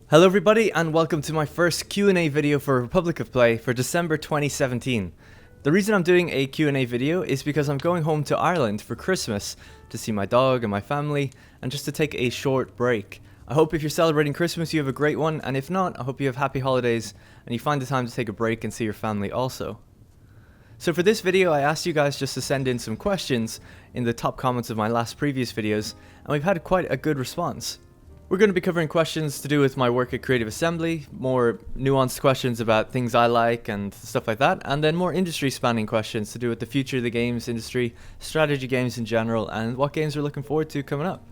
Hello everybody and welcome to my first Q&A video for Republic of Play for December 2017. The reason I'm doing a Q&A video is because I'm going home to Ireland for Christmas to see my dog and my family and just to take a short break. I hope if you're celebrating Christmas you have a great one, and if not, I hope you have happy holidays and you find the time to take a break and see your family also. So for this video I asked you guys just to send in some questions in the top comments of my last previous videos, and we've had quite a good response. We're going to be covering questions to do with my work at Creative Assembly, more nuanced questions about things I like and stuff like that, and then more industry spanning questions to do with the future of the games industry, strategy games in general, and what games we're looking forward to coming up.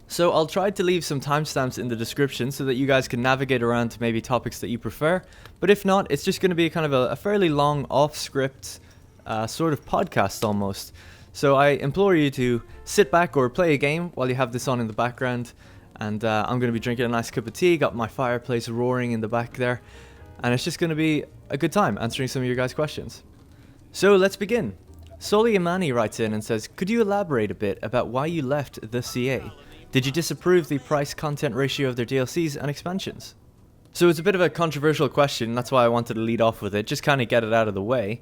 So I'll try to leave some timestamps in the description so that you guys can navigate around to maybe topics that you prefer, but if not, it's just going to be kind of a fairly long off-script sort of podcast almost. So I implore you to sit back or play a game while you have this on in the background. And I'm going to be drinking a nice cup of tea, got my fireplace roaring in the back there, and it's just going to be a good time answering some of your guys' questions. So let's begin. Soli Imani writes in and says, could you elaborate a bit about why you left the CA? Did you disapprove the price-content ratio of their DLCs and expansions? So it's a bit of a controversial question, that's why I wanted to lead off with it, just kind of get it out of the way.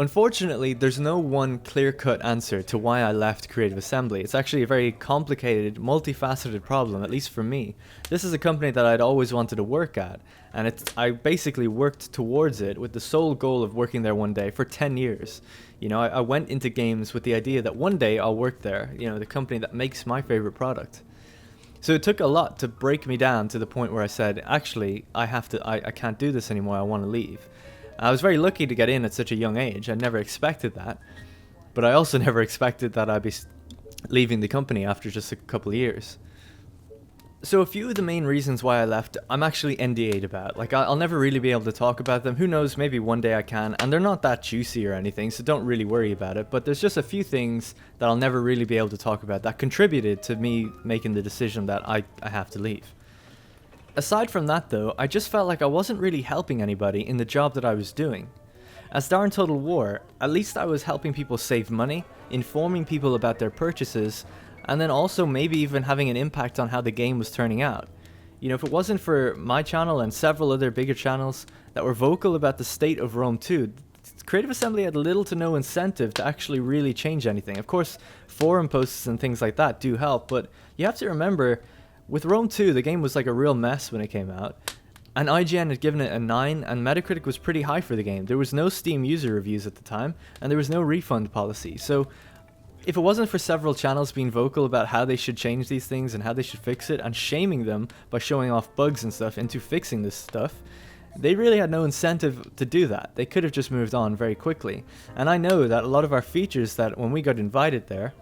Unfortunately, there's no one clear-cut answer to why I left Creative Assembly. It's actually a very complicated, multifaceted problem, at least for me. This is a company that I'd always wanted to work at, and I basically worked towards it with the sole goal of working there one day for 10 years. You know, I went into games with the idea that one day I'll work there, you know, the company that makes my favorite product. So it took a lot to break me down to the point where I said, actually, I can't do this anymore, I want to leave. I was very lucky to get in at such a young age. I never expected that, but I also never expected that I'd be leaving the company after just a couple of years. So a few of the main reasons why I left, I'm actually NDA'd about. Like, I'll never really be able to talk about them. Who knows, maybe one day I can, and they're not that juicy or anything, so don't really worry about it. But there's just a few things that I'll never really be able to talk about that contributed to me making the decision that I have to leave. Aside from that though, I just felt like I wasn't really helping anybody in the job that I was doing. As Darn Total War, at least I was helping people save money, informing people about their purchases, and then also maybe even having an impact on how the game was turning out. You know, if it wasn't for my channel and several other bigger channels that were vocal about the state of Rome 2, Creative Assembly had little to no incentive to actually really change anything. Of course, forum posts and things like that do help, but you have to remember, with Rome 2, the game was like a real mess when it came out, and IGN had given it a 9, and Metacritic was pretty high for the game. There was no Steam user reviews at the time, and there was no refund policy. So if it wasn't for several channels being vocal about how they should change these things and how they should fix it, and shaming them by showing off bugs and stuff into fixing this stuff, they really had no incentive to do that. They could have just moved on very quickly. And I know that a lot of our features that when we got invited there,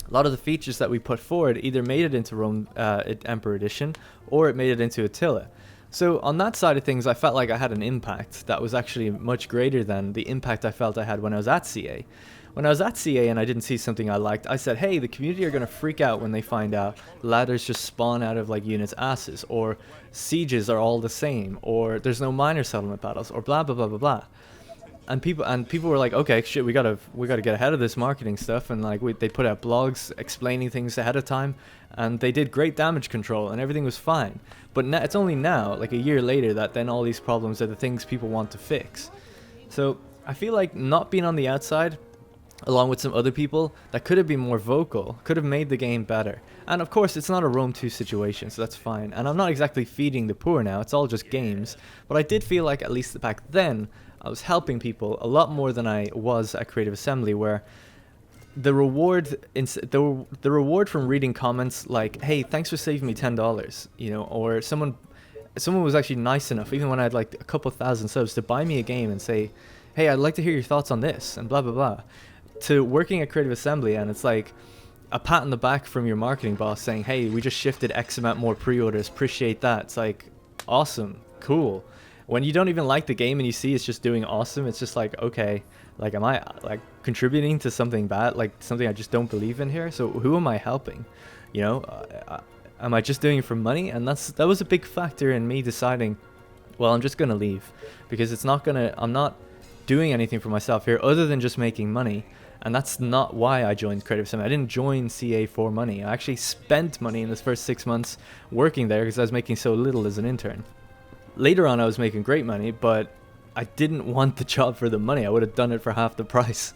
a lot of the features that we put forward either made it into Rome Emperor Edition or it made it into Attila. So on that side of things, I felt like I had an impact that was actually much greater than the impact I felt I had when I was at CA. When I was at CA and I didn't see something I liked, I said, hey, the community are going to freak out when they find out ladders just spawn out of like units' asses, or sieges are all the same, or there's no minor settlement battles, or blah blah blah blah blah. And people were like, okay, shit, we gotta get ahead of this marketing stuff, and like they put out blogs explaining things ahead of time, and they did great damage control, and everything was fine. But it's only now, like a year later, that then all these problems are the things people want to fix. So I feel like not being on the outside, along with some other people that could have been more vocal, could have made the game better. And of course, it's not a Rome 2 situation, so that's fine. And I'm not exactly feeding the poor now, it's all just games. But I did feel like, at least back then, I was helping people a lot more than I was at Creative Assembly, where the reward from reading comments like, hey, thanks for saving me $10, you know, or someone was actually nice enough, even when I had like a couple thousand subs, to buy me a game and say, hey, I'd like to hear your thoughts on this, and blah blah blah, to working at Creative Assembly, and it's like a pat on the back from your marketing boss saying, hey, we just shifted X amount more pre-orders, appreciate that. It's like, awesome, cool. When you don't even like the game and you see it's just doing awesome, it's just like, okay, like, am I like contributing to something bad, like something I just don't believe in here? So who am I helping? You know, am I just doing it for money? And that was a big factor in me deciding, well, I'm just gonna leave, because I'm not doing anything for myself here other than just making money. And that's not why I joined Creative Assembly. I didn't join CA for money. I actually spent money in this first 6 months working there because I was making so little as an intern. Later on, I was making great money, but I didn't want the job for the money. I would have done it for half the price.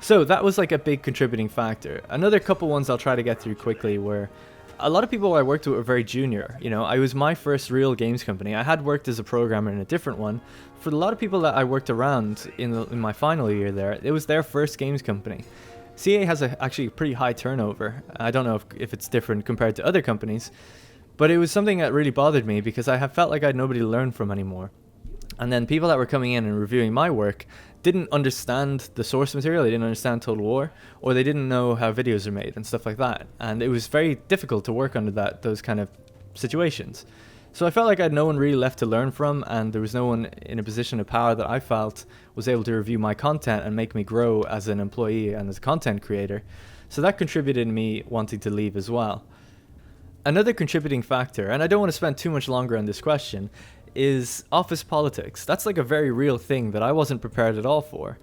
So that was like a big contributing factor. Another couple ones I'll try to get through quickly were a lot of people I worked with were very junior. You know, I was my first real games company. I had worked as a programmer in a different one. For a lot of people that I worked around in my final year there, it was their first games company. CA has actually a pretty high turnover. I don't know if it's different compared to other companies, but it was something that really bothered me because I have felt like I had nobody to learn from anymore. And then people that were coming in and reviewing my work didn't understand the source material, they didn't understand Total War, or they didn't know how videos are made and stuff like that. And it was very difficult to work under those kind of situations. So I felt like I had no one really left to learn from, and there was no one in a position of power that I felt was able to review my content and make me grow as an employee and as a content creator. So that contributed to me wanting to leave as well. Another contributing factor, and I don't want to spend too much longer on this question, is office politics. That's like a very real thing that I wasn't prepared at all for.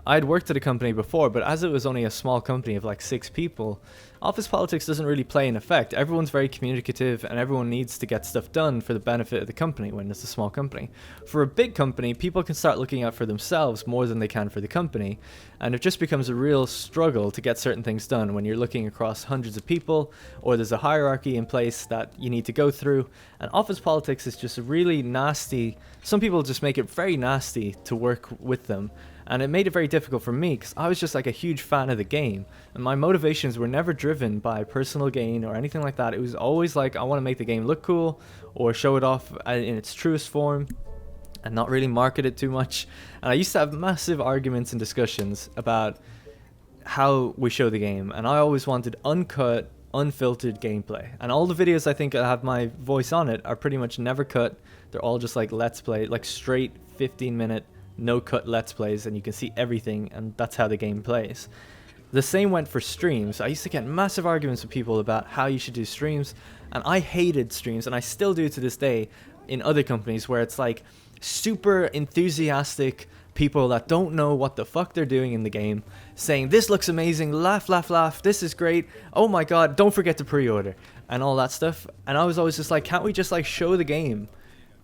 I'd worked at a company before, but as it was only a small company of like 6 people, office politics doesn't really play an effect. Everyone's very communicative and everyone needs to get stuff done for the benefit of the company when it's a small company. For a big company, people can start looking out for themselves more than they can for the company, and it just becomes a real struggle to get certain things done when you're looking across hundreds of people, or there's a hierarchy in place that you need to go through. And office politics is just really nasty. Some people just make it very nasty to work with them. And it made it very difficult for me because I was just like a huge fan of the game. And my motivations were never driven by personal gain or anything like that. It was always like, I want to make the game look cool or show it off in its truest form and not really market it too much. And I used to have massive arguments and discussions about how we show the game. And I always wanted uncut, unfiltered gameplay. And all the videos I think that have my voice on it are pretty much never cut. They're all just like let's play, like straight 15-minute no cut let's plays, and you can see everything, and that's how the game plays. The same went for streams. I used to get massive arguments with people about how you should do streams, and I hated streams, and I still do to this day in other companies where it's like super enthusiastic people that don't know what the fuck they're doing in the game saying this looks amazing, laugh laugh laugh, this is great, oh my god, don't forget to pre-order and all that stuff. And I was always just like, can't we just like show the game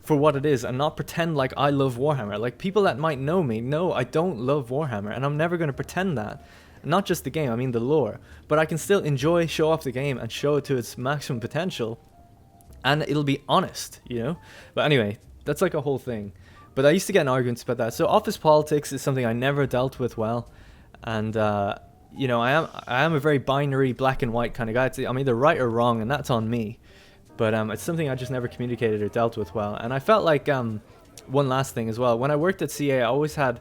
for what it is and not pretend like I love Warhammer? Like, people that might know me know I don't love Warhammer, and I'm never going to pretend that. Not just the game, I mean the lore, but I can still enjoy, show off the game and show it to its maximum potential, and it'll be honest, you know? But anyway, that's like a whole thing. But I used to get in arguments about that. So office politics is something I never dealt with well, and you know, I am a very binary black and white kind of guy. I'm either right or wrong, and that's on me. But it's something I just never communicated or dealt with well. And I felt like, one last thing as well, when I worked at CA, I was the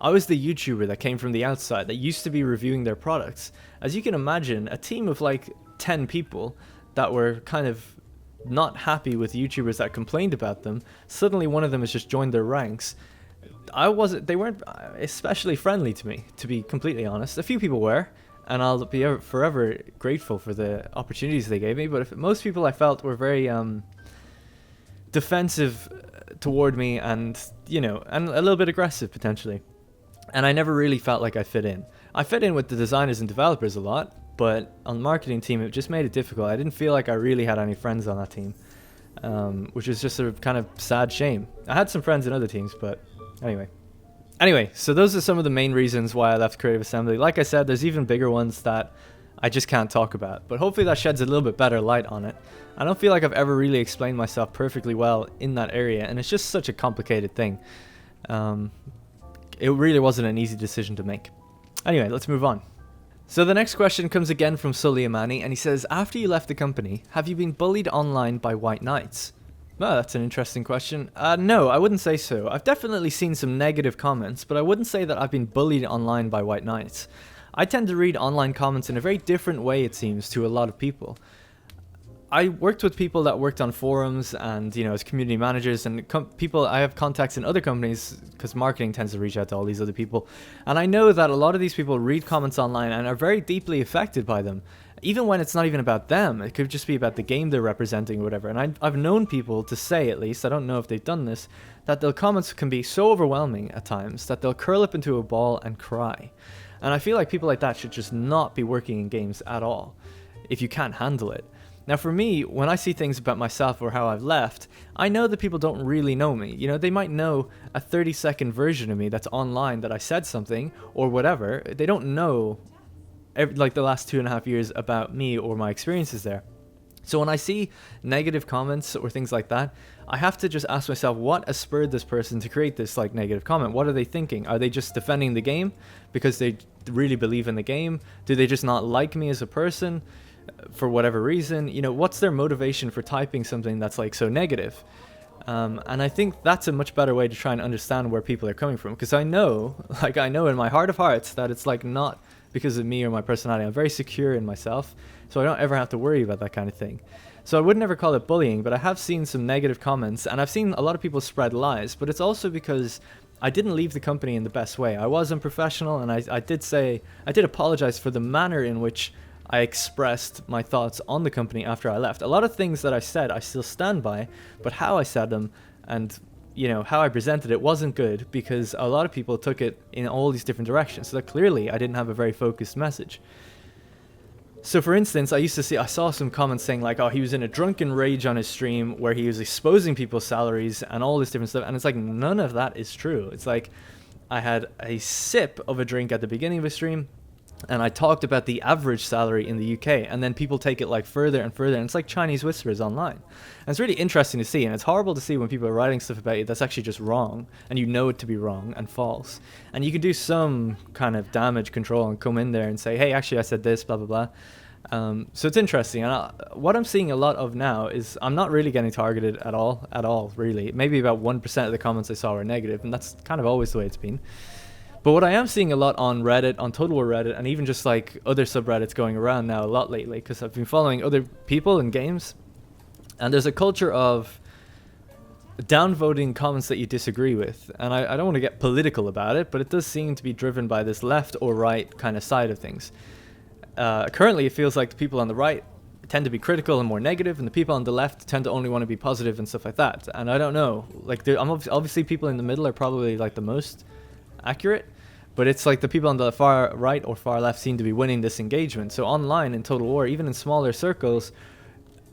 YouTuber that came from the outside that used to be reviewing their products. As you can imagine, a team of like 10 people that were kind of not happy with YouTubers that complained about them, suddenly one of them has just joined their ranks. They weren't especially friendly to me, to be completely honest. A few people were, and I'll be forever grateful for the opportunities they gave me. But most people I felt were very defensive toward me, and you know, and a little bit aggressive potentially. And I never really felt like I fit in. I fit in with the designers and developers a lot, but on the marketing team, it just made it difficult. I didn't feel like I really had any friends on that team, which is just a kind of sad shame. I had some friends in other teams, but Anyway, so those are some of the main reasons why I left Creative Assembly. Like I said, there's even bigger ones that I just can't talk about, but hopefully that sheds a little bit better light on it. I don't feel like I've ever really explained myself perfectly well in that area, and it's just such a complicated thing. It really wasn't an easy decision to make. Anyway, let's move on. So the next question comes again from Suleimani, and he says, after you left the company, have you been bullied online by white knights? Oh, that's an interesting question. No, I wouldn't say so. I've definitely seen some negative comments, but I wouldn't say that I've been bullied online by white knights. I tend to read online comments in a very different way, it seems, to a lot of people. I worked with people that worked on forums and, you know, as community managers, and people, I have contacts in other companies because marketing tends to reach out to all these other people. And I know that a lot of these people read comments online and are very deeply affected by them. Even when it's not even about them, it could just be about the game they're representing or whatever. And I've known people to say, at least, I don't know if they've done this, that their comments can be so overwhelming at times that they'll curl up into a ball and cry. And I feel like people like that should just not be working in games at all, if you can't handle it. Now for me, when I see things about myself or how I've left, I know that people don't really know me. You know, they might know a 30-second version of me that's online that I said something or whatever. They don't know like the last 2.5 years about me or my experiences there. So when I see negative comments or things like that, I have to just ask myself, what has spurred this person to create this like negative comment? What are they thinking? Are they just defending the game because they really believe in the game? Do they just not like me as a person for whatever reason? You know, what's their motivation for typing something that's like so negative? And I think that's a much better way to try and understand where people are coming from, because I know in my heart of hearts that it's like not because of me or my personality. I'm very secure in myself, so I don't ever have to worry about that kind of thing. So I would never call it bullying, but I have seen some negative comments, and I've seen a lot of people spread lies, but it's also because I didn't leave the company in the best way. I was unprofessional, and I did apologize for the manner in which I expressed my thoughts on the company after I left. A lot of things that I said I still stand by, but how I said them and you know how I presented it wasn't good, because a lot of people took it in all these different directions, so that clearly I didn't have a very focused message. So for instance, I saw some comments saying like, oh, he was in a drunken rage on his stream where he was exposing people's salaries and all this different stuff, and it's like none of that is true. It's like I had a sip of a drink at the beginning of a stream, and I talked about the average salary in the UK, and then people take it like further and further, and it's like Chinese whispers online. And it's really interesting to see, and it's horrible to see when people are writing stuff about you that's actually just wrong, and you know it to be wrong and false. And you can do some kind of damage control and come in there and say, hey, actually I said this, blah, blah, blah. So it's interesting, and what I'm seeing a lot of now is I'm not really getting targeted at all, really. Maybe about 1% of the comments I saw were negative, and that's kind of always the way it's been. But what I am seeing a lot on Reddit, on Total War Reddit, and even just like other subreddits going around now a lot lately, because I've been following other people in games, and there's a culture of downvoting comments that you disagree with. And I don't want to get political about it, but it does seem to be driven by this left or right kind of side of things. Currently, it feels like the people on the right tend to be critical and more negative, and the people on the left tend to only want to be positive and stuff like that. And I don't know, like obviously people in the middle are probably like the most accurate, but it's like the people on the far right or far left seem to be winning this engagement. So online in Total War, even in smaller circles,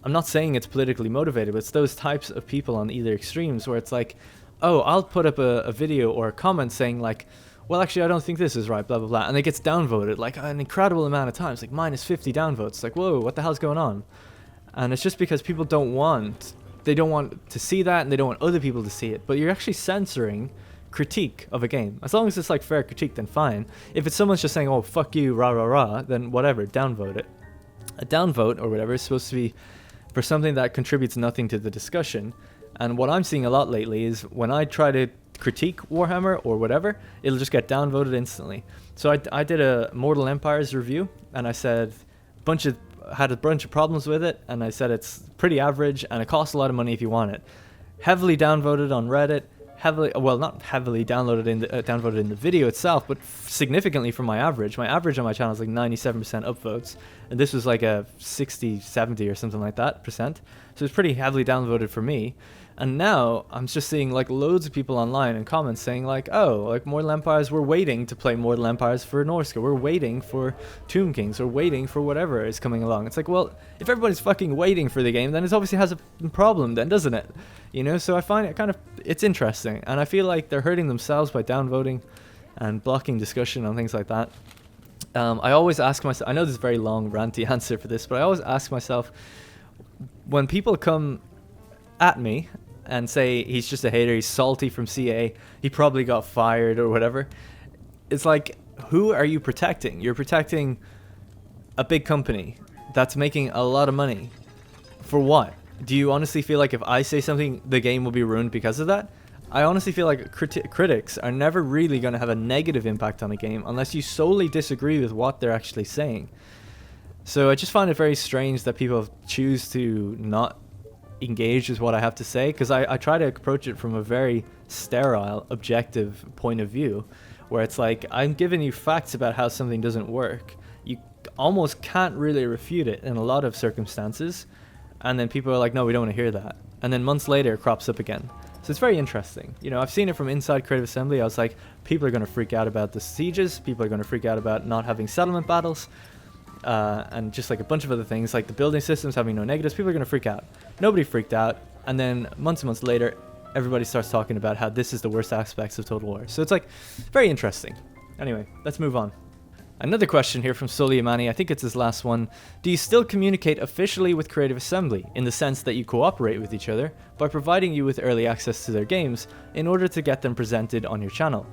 I'm not saying it's politically motivated, but it's those types of people on either extremes where it's like, oh, I'll put up a video or a comment saying like, well, actually, I don't think this is right, blah, blah, blah, and it gets downvoted like an incredible amount of times, like minus 50 downvotes. Like, whoa, what the hell's going on? And it's just because people don't want to see that, and they don't want other people to see it. But you're actually censoring critique of a game. As long as it's like fair critique, then fine. If it's someone's just saying, oh, fuck you, rah, rah, rah, then whatever, downvote it. A downvote or whatever is supposed to be for something that contributes nothing to the discussion. And what I'm seeing a lot lately is when I try to critique Warhammer or whatever, it'll just get downvoted instantly. So I did a Mortal Empires review, and I said had a bunch of problems with it, and I said it's pretty average and it costs a lot of money if you want it. Heavily downvoted on Reddit, not heavily downvoted in the video itself, but significantly from my average. My average on my channel is like 97% upvotes, and this was like a 60, 70 or something like that percent. So it's pretty heavily downvoted for me. And now I'm just seeing like loads of people online in comments saying like, oh, like Mortal Empires, we're waiting to play Mortal Empires for Norska, we're waiting for Tomb Kings, we're waiting for whatever is coming along. It's like, well, if everybody's fucking waiting for the game, then it obviously has a problem then, doesn't it? You know, so I find it it's interesting, and I feel like they're hurting themselves by downvoting and blocking discussion on things like that. I always ask myself, I know there's a very long ranty answer for this, but I always ask myself, when people come at me and say he's just a hater, he's salty from CA, he probably got fired or whatever, it's like, who are you protecting? You're protecting a big company that's making a lot of money. For what? Do you honestly feel like if I say something, the game will be ruined because of that? I honestly feel like critics are never really going to have a negative impact on a game unless you solely disagree with what they're actually saying. So I just find it very strange that people choose to not engage with what I have to say, because I try to approach it from a very sterile, objective point of view, where it's like, I'm giving you facts about how something doesn't work. You almost can't really refute it in a lot of circumstances, and then people are like, no, we don't want to hear that. And then months later it crops up again. So it's very interesting. You know, I've seen it from inside Creative Assembly. I was like, people are going to freak out about the sieges. People are going to freak out about not having settlement battles. And just like a bunch of other things, like the building systems having no negatives. People are going to freak out. Nobody freaked out. And then months and months later, everybody starts talking about how this is the worst aspects of Total War. So it's like very interesting. Anyway, let's move on. Another question here from Soleimani, I think it's his last one. Do you still communicate officially with Creative Assembly, in the sense that you cooperate with each other by providing you with early access to their games in order to get them presented on your channel?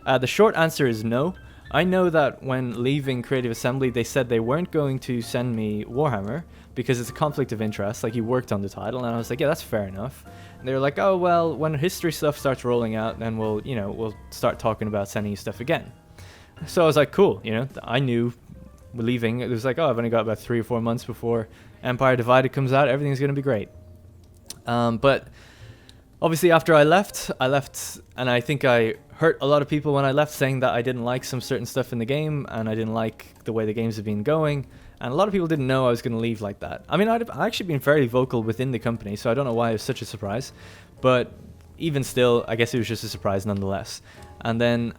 The short answer is no. I know that when leaving Creative Assembly, they said they weren't going to send me Warhammer because it's a conflict of interest, like you worked on the title, and I was like, yeah, that's fair enough. And they were like, oh, well, when history stuff starts rolling out, then we'll start talking about sending you stuff again. So I was like, cool, you know, I knew leaving, it was like, oh, I've only got about 3 or 4 months before Empire Divided comes out, everything's going to be great. But obviously after I left, and I think I hurt a lot of people when I left, saying that I didn't like some certain stuff in the game, and I didn't like the way the games have been going, and a lot of people didn't know I was going to leave like that. I mean, I'd actually been very vocal within the company, so I don't know why it was such a surprise, but even still, I guess it was just a surprise nonetheless. And then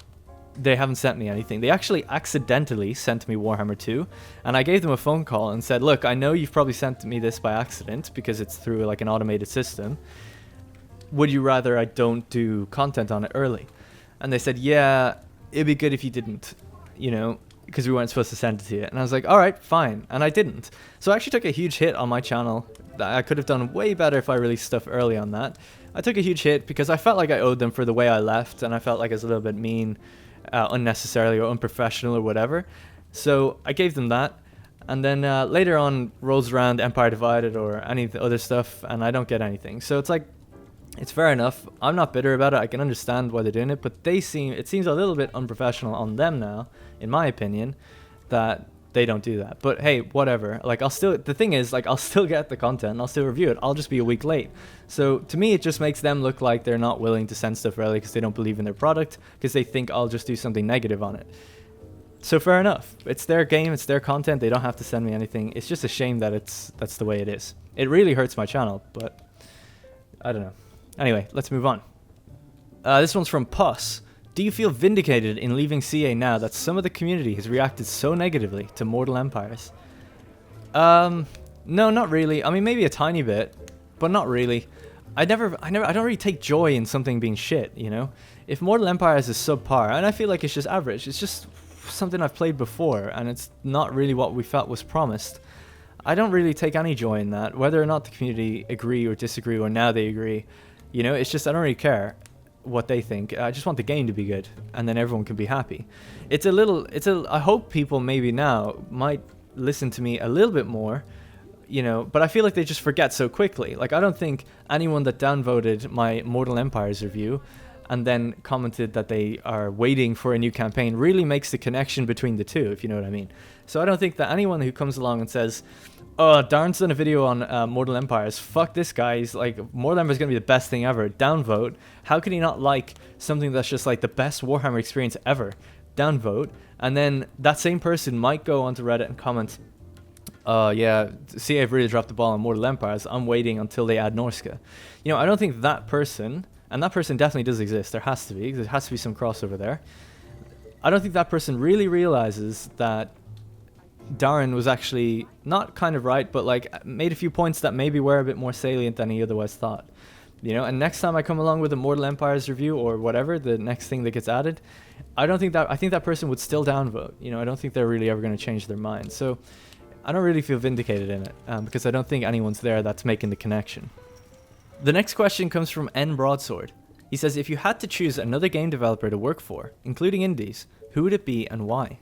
they haven't sent me anything. They actually accidentally sent me Warhammer 2, and I gave them a phone call and said, look, I know you've probably sent me this by accident because it's through like an automated system. Would you rather I don't do content on it early? And they said, yeah, it'd be good if you didn't, you know, because we weren't supposed to send it to you. And I was like, all right, fine. And I didn't. So I actually took a huge hit on my channel. I could have done way better if I released stuff early on that. I took a huge hit because I felt like I owed them for the way I left, and I felt like I was a little bit mean, unnecessarily or unprofessional or whatever. So I gave them that. And then later on rolls around Empire Divided or any of the other stuff, and I don't get anything. So it's like, it's fair enough. I'm not bitter about it. I can understand why they're doing it, but it seems a little bit unprofessional on them now, in my opinion, that they don't do that. But hey, whatever. Like, the thing is, like, I'll still get the content and I'll still review it. I'll just be a week late. So to me, it just makes them look like they're not willing to send stuff early because they don't believe in their product, because they think I'll just do something negative on it. So fair enough. It's their game, it's their content. They don't have to send me anything. It's just a shame that that's the way it is. It really hurts my channel, but I don't know. Anyway, let's move on. This one's from Puss. Do you feel vindicated in leaving CA now that some of the community has reacted so negatively to Mortal Empires? No, not really. I mean, maybe a tiny bit, but not really. I don't really take joy in something being shit, you know? If Mortal Empires is subpar, and I feel like it's just average, it's just something I've played before, and it's not really what we felt was promised, I don't really take any joy in that, whether or not the community agree or disagree, or now they agree. You know, it's just, I don't really care what they think. I just want the game to be good, and then everyone can be happy. I hope people maybe now might listen to me a little bit more, you know, but I feel like they just forget so quickly. Like, I don't think anyone that downvoted my Mortal Empires review and then commented that they are waiting for a new campaign really makes the connection between the two, if you know what I mean. So I don't think that anyone who comes along and says, oh, Darren's done a video on Mortal Empires, fuck this guy, he's like, Mortal Empires is going to be the best thing ever, downvote. How can he not like something that's just like the best Warhammer experience ever? Downvote. And then that same person might go onto Reddit and comment, yeah, see, I've really dropped the ball on Mortal Empires, I'm waiting until they add Norska. You know, I don't think that person, and that person definitely does exist, there has to be some crossover there. I don't think that person really realizes that Darren was actually not kind of right, but like made a few points that maybe were a bit more salient than he otherwise thought. You know, and next time I come along with a Mortal Empires review or whatever, the next thing that gets added, I think that person would still downvote. You know, I don't think they're really ever going to change their mind. So I don't really feel vindicated in it because I don't think anyone's there that's making the connection. The next question comes from N Broadsword. He says, if you had to choose another game developer to work for, including indies, who would it be and why?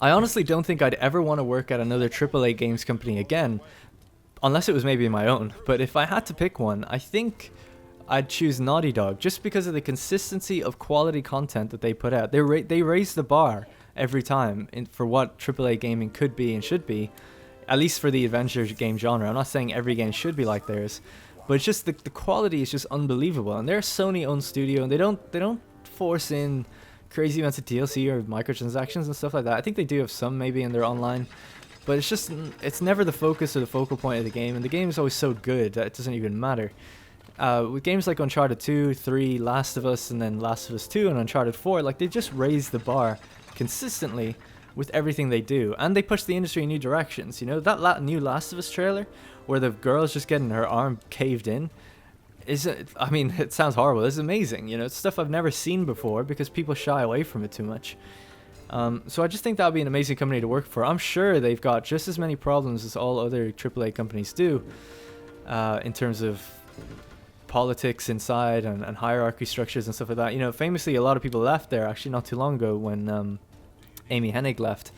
I honestly don't think I'd ever want to work at another AAA games company again, unless it was maybe my own. But if I had to pick one, I think I'd choose Naughty Dog, just because of the consistency of quality content that they put out. They raise the bar every time for what AAA gaming could be and should be, at least for the adventure game genre. I'm not saying every game should be like theirs, but it's just the quality is just unbelievable. And they're a Sony-owned studio, and they don't force in crazy amounts of DLC or microtransactions and stuff like that. I think they do have some maybe in their online, but it's never the focus or the focal point of the game, and the game is always so good that it doesn't even matter. with games like Uncharted 2, 3, Last of Us, and then Last of Us 2 and Uncharted 4, like, they just raise the bar consistently with everything they do, and they push the industry in new directions. You know, that new Last of Us trailer where the girl's just getting her arm caved in I mean, it sounds horrible. It's amazing. You know, it's stuff I've never seen before because people shy away from it too much. So I just think that would be an amazing company to work for. I'm sure they've got just as many problems as all other AAA companies do in terms of politics inside and hierarchy structures and stuff like that. You know, famously, a lot of people left there actually not too long ago when Amy Hennig left.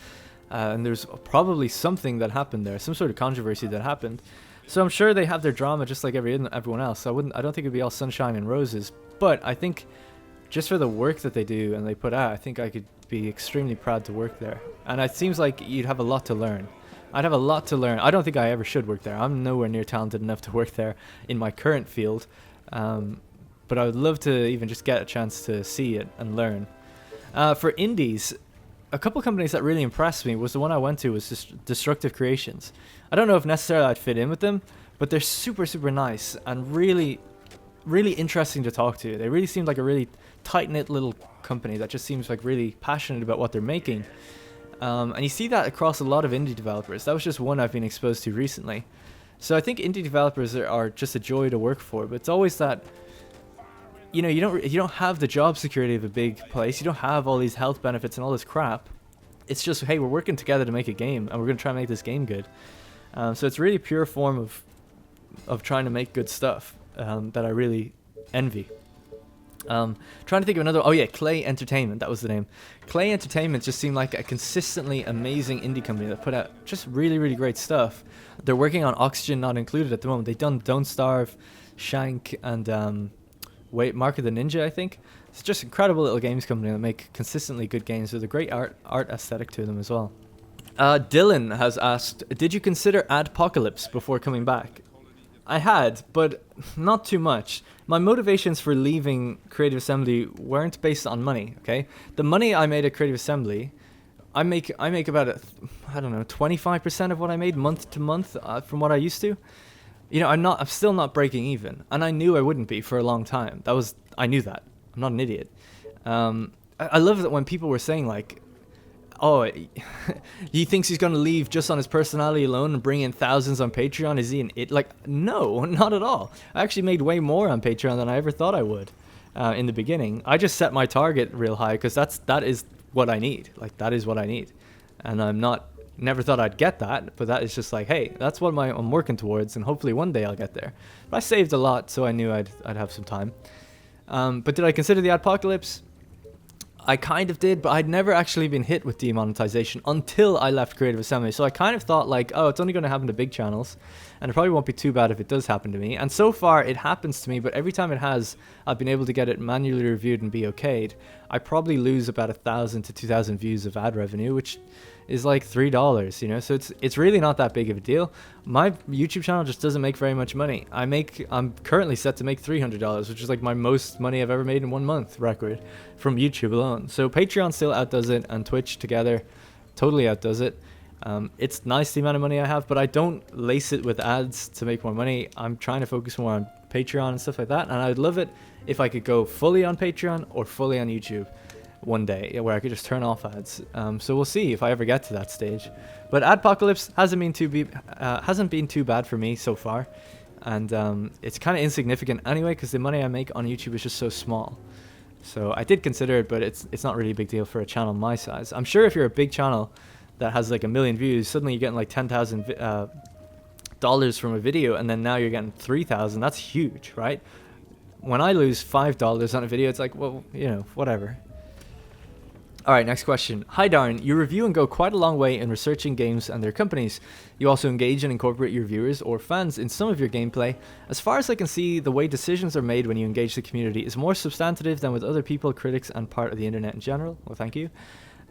And there's probably something that happened there, some sort of controversy that happened. So I'm sure they have their drama just like everyone else. I don't think it'd be all sunshine and roses. But I think just for the work that they do and they put out, I think I could be extremely proud to work there. And it seems like you'd have a lot to learn. I'd have a lot to learn. I don't think I ever should work there. I'm nowhere near talented enough to work there in my current field. But I would love to even just get a chance to see it and learn. For indies, a couple companies that really impressed me was the one I went to was just Destructive Creations. I don't know if necessarily I'd fit in with them, but they're super, super nice and really, really interesting to talk to. They really seemed like a really tight-knit little company that just seems like really passionate about what they're making. And you see that across a lot of indie developers. That was just one I've been exposed to recently. So I think indie developers are just a joy to work for, but it's always that, you know, you don't have the job security of a big place. You don't have all these health benefits and all this crap. It's just, hey, we're working together to make a game, and we're going to try and make this game good. So it's really a pure form of trying to make good stuff that I really envy. Trying to think of another. Oh yeah, Clay Entertainment. That was the name. Clay Entertainment just seemed like a consistently amazing indie company that put out just really, really great stuff. They're working on Oxygen Not Included at the moment. They've done Don't Starve, Shank, and Mark of the Ninja, I think. It's just incredible little games company that make consistently good games with a great art aesthetic to them as well. Dylan has asked, did you consider Adpocalypse before coming back? I had, but not too much. My motivations for leaving Creative Assembly weren't based on money, okay? The money I made at Creative Assembly, I make about, I don't know, 25% of what I made month to month from what I used to. You know, I'm still not breaking even, and I knew I wouldn't be for a long time. I knew that. I'm not an idiot. I love that when people were saying like, oh, he thinks he's going to leave just on his personality alone and bring in thousands on Patreon. Is he an idiot? Like, no, not at all. I actually made way more on Patreon than I ever thought I would in the beginning. I just set my target real high because that is what I need. Like, that is what I need. And never thought I'd get that, but that is just like, hey, that's what I'm working towards, and hopefully one day I'll get there. But I saved a lot, so I knew I'd have some time. But did I consider the Adpocalypse? I kind of did, but I'd never actually been hit with demonetization until I left Creative Assembly. So I kind of thought like, oh, it's only going to happen to big channels, and it probably won't be too bad if it does happen to me. And so far it happens to me, but every time it has, I've been able to get it manually reviewed and be okayed. I probably lose about 1,000 to 2,000 views of ad revenue, which is like $3, you know, so it's really not that big of a deal. My YouTube channel just doesn't make very much money. I'm currently set to make $300, which is like my most money I've ever made in 1 month record from YouTube alone. So Patreon still outdoes it, and Twitch together totally outdoes it. It's nice the amount of money I have, but I don't lace it with ads to make more money. I'm trying to focus more on Patreon and stuff like that, and I'd love it if I could go fully on Patreon or fully on YouTube one day, where I could just turn off ads. So we'll see if I ever get to that stage. But Adpocalypse hasn't been too bad for me so far, and it's kind of insignificant anyway because the money I make on YouTube is just so small. So I did consider it, but it's not really a big deal for a channel my size. I'm sure if you're a big channel that has like 1 million views, suddenly you're getting like $10,000 from a video, and then now you're getting 3,000. That's huge, right? When I lose $5 on a video, it's like, well, you know, whatever. Alright, next question. Hi Darren, you review and go quite a long way in researching games and their companies. You also engage and incorporate your viewers or fans in some of your gameplay. As far as I can see, the way decisions are made when you engage the community is more substantive than with other people, critics, and part of the internet in general. Well, thank you.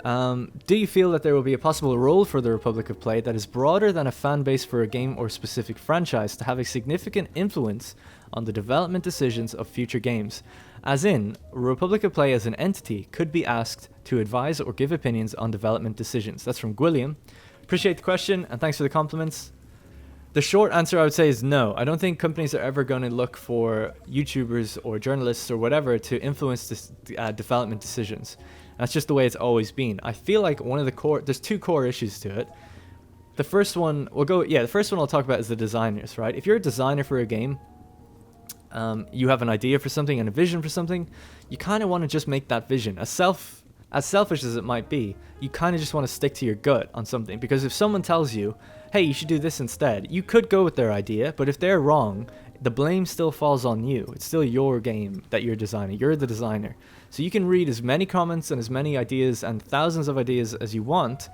Do you feel that there will be a possible role for the Republic of Play that is broader than a fan base for a game or specific franchise to have a significant influence on the development decisions of future games? As in, Republic of Play as an entity could be asked to advise or give opinions on development decisions. That's from Gwilliam. Appreciate the question, and thanks for the compliments. The short answer I would say is no. I don't think companies are ever going to look for YouTubers or journalists or whatever to influence this development decisions. That's just the way it's always been. I feel like there's two core issues to it. The first one, the first one I'll talk about is the designers, right? If you're a designer for a game, you have an idea for something and a vision for something, you kind of want to just make that vision. As selfish as it might be, you kind of just want to stick to your gut on something. Because if someone tells you, hey, you should do this instead, you could go with their idea, but if they're wrong, the blame still falls on you. It's still your game that you're designing. You're the designer. So you can read as many comments and as many ideas and thousands of ideas as you want.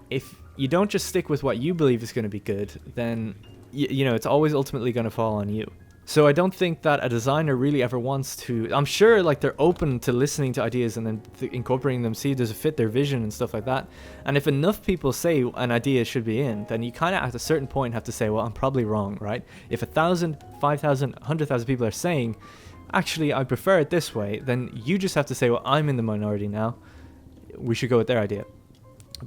If you don't just stick with what you believe is going to be good, then, you know, it's always ultimately going to fall on you. So I don't think that a designer really ever wants to... I'm sure like they're open to listening to ideas and then incorporating them, see does it fit their vision and stuff like that. And if enough people say an idea should be in, then you kind of at a certain point have to say, well, I'm probably wrong, right? If 1,000, 5,000, 100,000 people are saying, actually, I prefer it this way, then you just have to say, well, I'm in the minority now. We should go with their idea.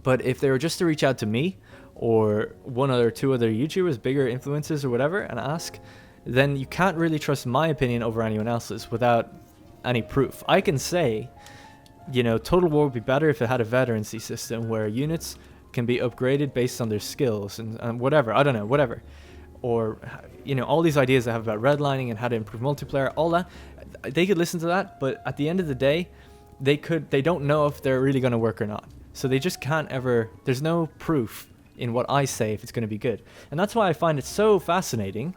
But if they were just to reach out to me or one or two other YouTubers, bigger influencers or whatever, and ask, then you can't really trust my opinion over anyone else's without any proof. I can say, you know, Total War would be better if it had a veterancy system where units can be upgraded based on their skills and whatever. I don't know, whatever. Or, you know, all these ideas I have about redlining and how to improve multiplayer, all that. They could listen to that, but at the end of the day, they don't know if they're really going to work or not. So they just can't ever, there's no proof in what I say if it's going to be good. And that's why I find it so fascinating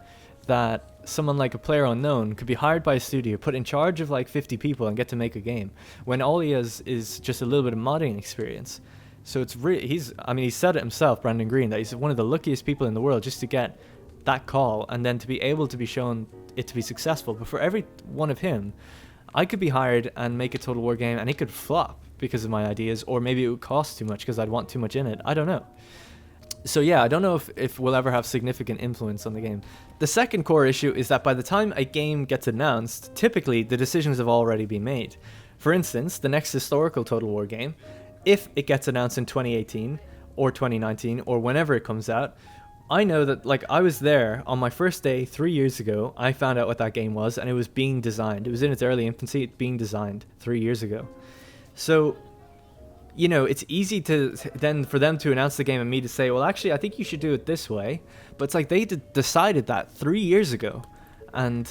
that someone like a player unknown could be hired by a studio, put in charge of like 50 people and get to make a game when all he has is just a little bit of modding experience. So it's really, he said it himself, Brandon Green, that he's one of the luckiest people in the world just to get that call and then to be able to be shown it to be successful. But for every one of him, I could be hired and make a Total War game and it could flop because of my ideas, or maybe it would cost too much because I'd want too much in it. I don't know. So yeah, I don't know if we'll ever have significant influence on the game. The second core issue is that by the time a game gets announced, typically the decisions have already been made. For instance, the next historical Total War game, if it gets announced in 2018 or 2019 or whenever it comes out, I know that, like, I was there on my first day 3 years ago. I found out what that game was and it was being designed. It was in its early infancy, being designed 3 years ago. So, you know, it's easy to then for them to announce the game and me to say, well, actually, I think you should do it this way. But it's like they decided that 3 years ago, and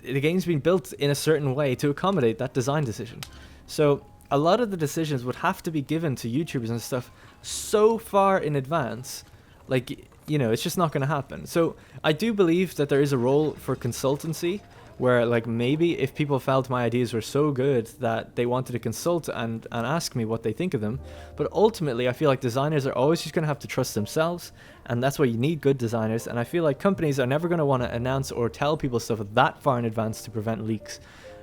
the game's been built in a certain way to accommodate that design decision. So a lot of the decisions would have to be given to YouTubers and stuff so far in advance, like, you know, it's just not going to happen. So I do believe that there is a role for consultancy, where like maybe if people felt my ideas were so good that they wanted to consult and ask me what they think of them. But ultimately I feel like designers are always just going to have to trust themselves, and that's why you need good designers. And I feel like companies are never going to want to announce or tell people stuff that far in advance to prevent leaks,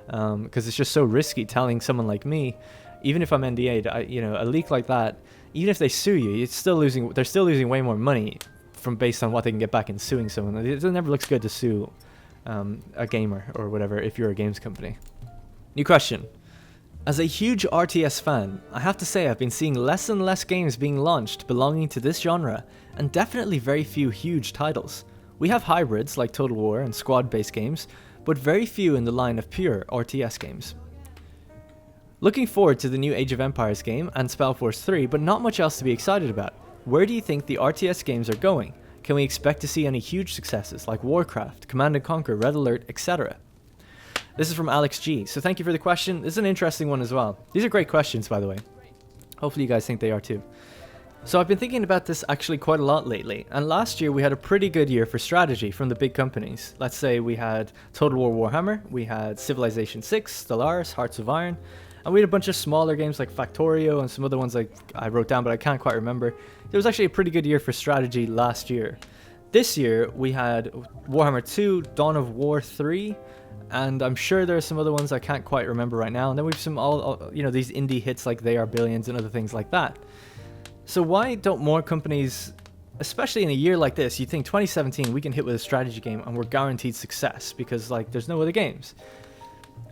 because it's just so risky telling someone like me, even if I'm NDA'd, you know, a leak like that, even if they sue you, they're still losing way more money from based on what they can get back in suing someone. It never looks good to sue a gamer or whatever if you're a games company. New question. As a huge RTS fan, I have to say I've been seeing less and less games being launched belonging to this genre, and definitely very few huge titles. We have hybrids like Total War and squad-based games, but very few in the line of pure RTS games. Looking forward to the new Age of Empires game and Spellforce 3, but not much else to be excited about. Where do you think the RTS games are going? Can we expect to see any huge successes like Warcraft, Command & Conquer, Red Alert, etc.? This is from Alex G. So thank you for the question. This is an interesting one as well. These are great questions, by the way. Hopefully you guys think they are too. So I've been thinking about this actually quite a lot lately, and last year we had a pretty good year for strategy from the big companies. Let's say we had Total War Warhammer, we had Civilization 6, Stellaris, Hearts of Iron, and we had a bunch of smaller games like Factorio and some other ones like I wrote down but I can't quite remember. It was actually a pretty good year for strategy last year. This year we had Warhammer 2, Dawn of War 3, and I'm sure there are some other ones I can't quite remember right now. And then we've some these indie hits like They Are Billions and other things like that. So why don't more companies, especially in a year like this, you think 2017 we can hit with a strategy game and we're guaranteed success because like there's no other games.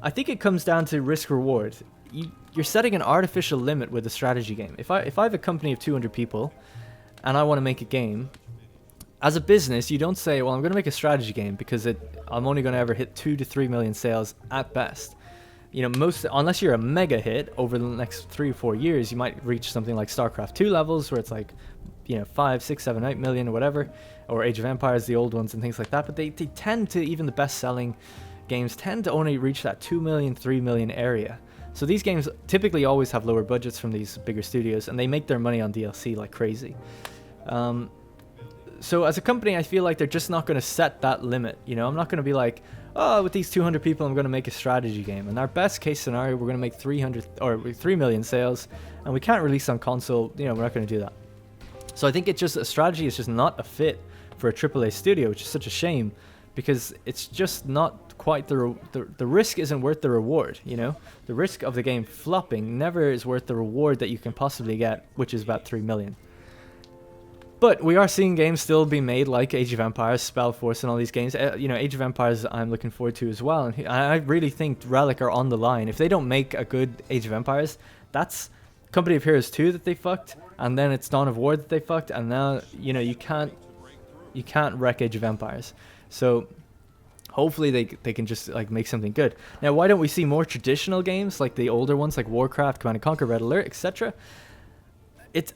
I think it comes down to risk reward. You're setting an artificial limit with a strategy game. If I have a company of 200 people and I want to make a game, as a business, you don't say, well, I'm going to make a strategy game because I'm only going to ever hit 2 to 3 million sales at best. You know, unless you're a mega hit over the next 3 or 4 years, you might reach something like StarCraft 2 levels where it's like, you know, 5, 6, 7, 8 million or whatever, or Age of Empires, the old ones and things like that. But they tend to, even the best-selling games tend to only reach that 2 million, 3 million area. So these games typically always have lower budgets from these bigger studios, and they make their money on DLC like crazy. So as a company, I feel like they're just not going to set that limit. You know, I'm not going to be like, oh, with these 200 people, I'm going to make a strategy game. In our best case scenario, we're going to make 3 million sales, and we can't release on console. You know, we're not going to do that. So I think it's just a strategy is just not a fit for a AAA studio, which is such a shame, because it's just not quite the risk isn't worth the reward. You know, the risk of the game flopping never is worth the reward that you can possibly get, which is about 3 million. But we are seeing games still be made like Age of Empires, Spellforce, and all these games. You know, Age of Empires I'm looking forward to as well. And I really think Relic are on the line. If they don't make a good Age of Empires, that's Company of Heroes 2 that they fucked, and then it's Dawn of War that they fucked, and now, you know, you can't wreck Age of Empires. So hopefully they can just like make something good. Now, why don't we see more traditional games like the older ones like Warcraft, Command & Conquer, Red Alert, etc.?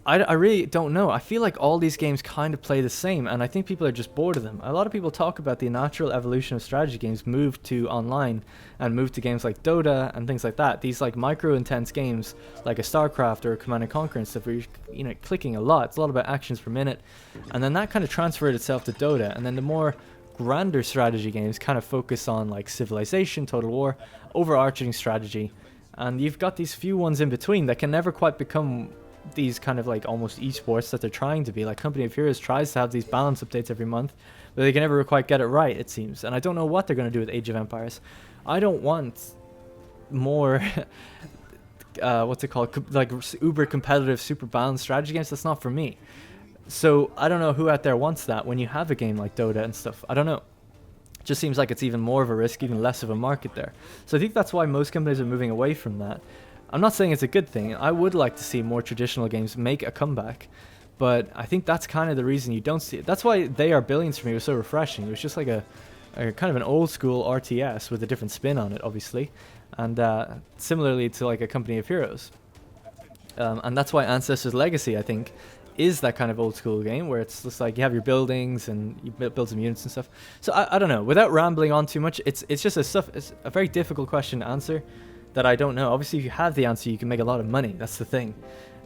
I really don't know. I feel like all these games kind of play the same, and I think people are just bored of them. A lot of people talk about the natural evolution of strategy games move to online and move to games like Dota and things like that. These like micro-intense games like a StarCraft or a Command & Conquer and stuff where you're, you know, clicking a lot. It's a lot about actions per minute. And then that kind of transferred itself to Dota. And then the more grander strategy games kind of focus on like Civilization, Total War, overarching strategy. And you've got these few ones in between that can never quite become these kind of like almost esports that they're trying to be. Like Company of Heroes tries to have these balance updates every month, but they can never quite get it right, it seems. And I don't know what they're going to do with Age of Empires. I don't want more what's it called, like uber competitive, super balanced strategy games. That's not for me. So I don't know who out there wants that when you have a game like Dota and stuff. I don't know. It just seems like it's even more of a risk, even less of a market there. So I think that's why most companies are moving away from that. I'm not saying it's a good thing. I would like to see more traditional games make a comeback, but I think that's kind of the reason you don't see it. That's why They Are Billions for me was so refreshing. It was just like a kind of an old school RTS with a different spin on it, obviously, and similarly to like a Company of Heroes. And that's why Ancestors Legacy, I think, is that kind of old school game where it's just like you have your buildings and you build some units and stuff. So I don't know. Without rambling on too much, it's just it's a very difficult question to answer that I don't know. Obviously, if you have the answer, you can make a lot of money. That's the thing.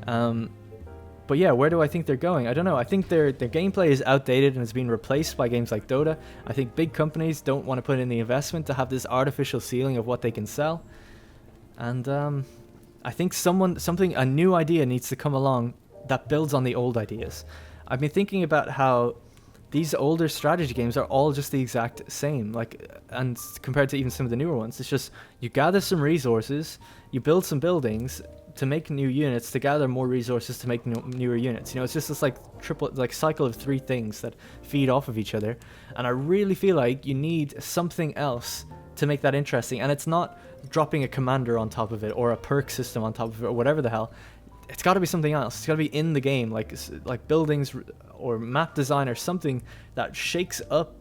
But yeah, where do I think they're going? I don't know. I think their gameplay is outdated and has been replaced by games like Dota. I think big companies don't want to put in the investment to have this artificial ceiling of what they can sell. And I think a new idea needs to come along that builds on the old ideas. I've been thinking about how these older strategy games are all just the exact same, like, and compared to even some of the newer ones, it's just you gather some resources, you build some buildings to make new units, to gather more resources to make newer units. You know, it's just this like cycle of 3 things that feed off of each other. And I really feel like you need something else to make that interesting. And it's not dropping a commander on top of it or a perk system on top of it or whatever the hell. It's got to be something else. It's got to be in the game, like buildings or map design or something that shakes up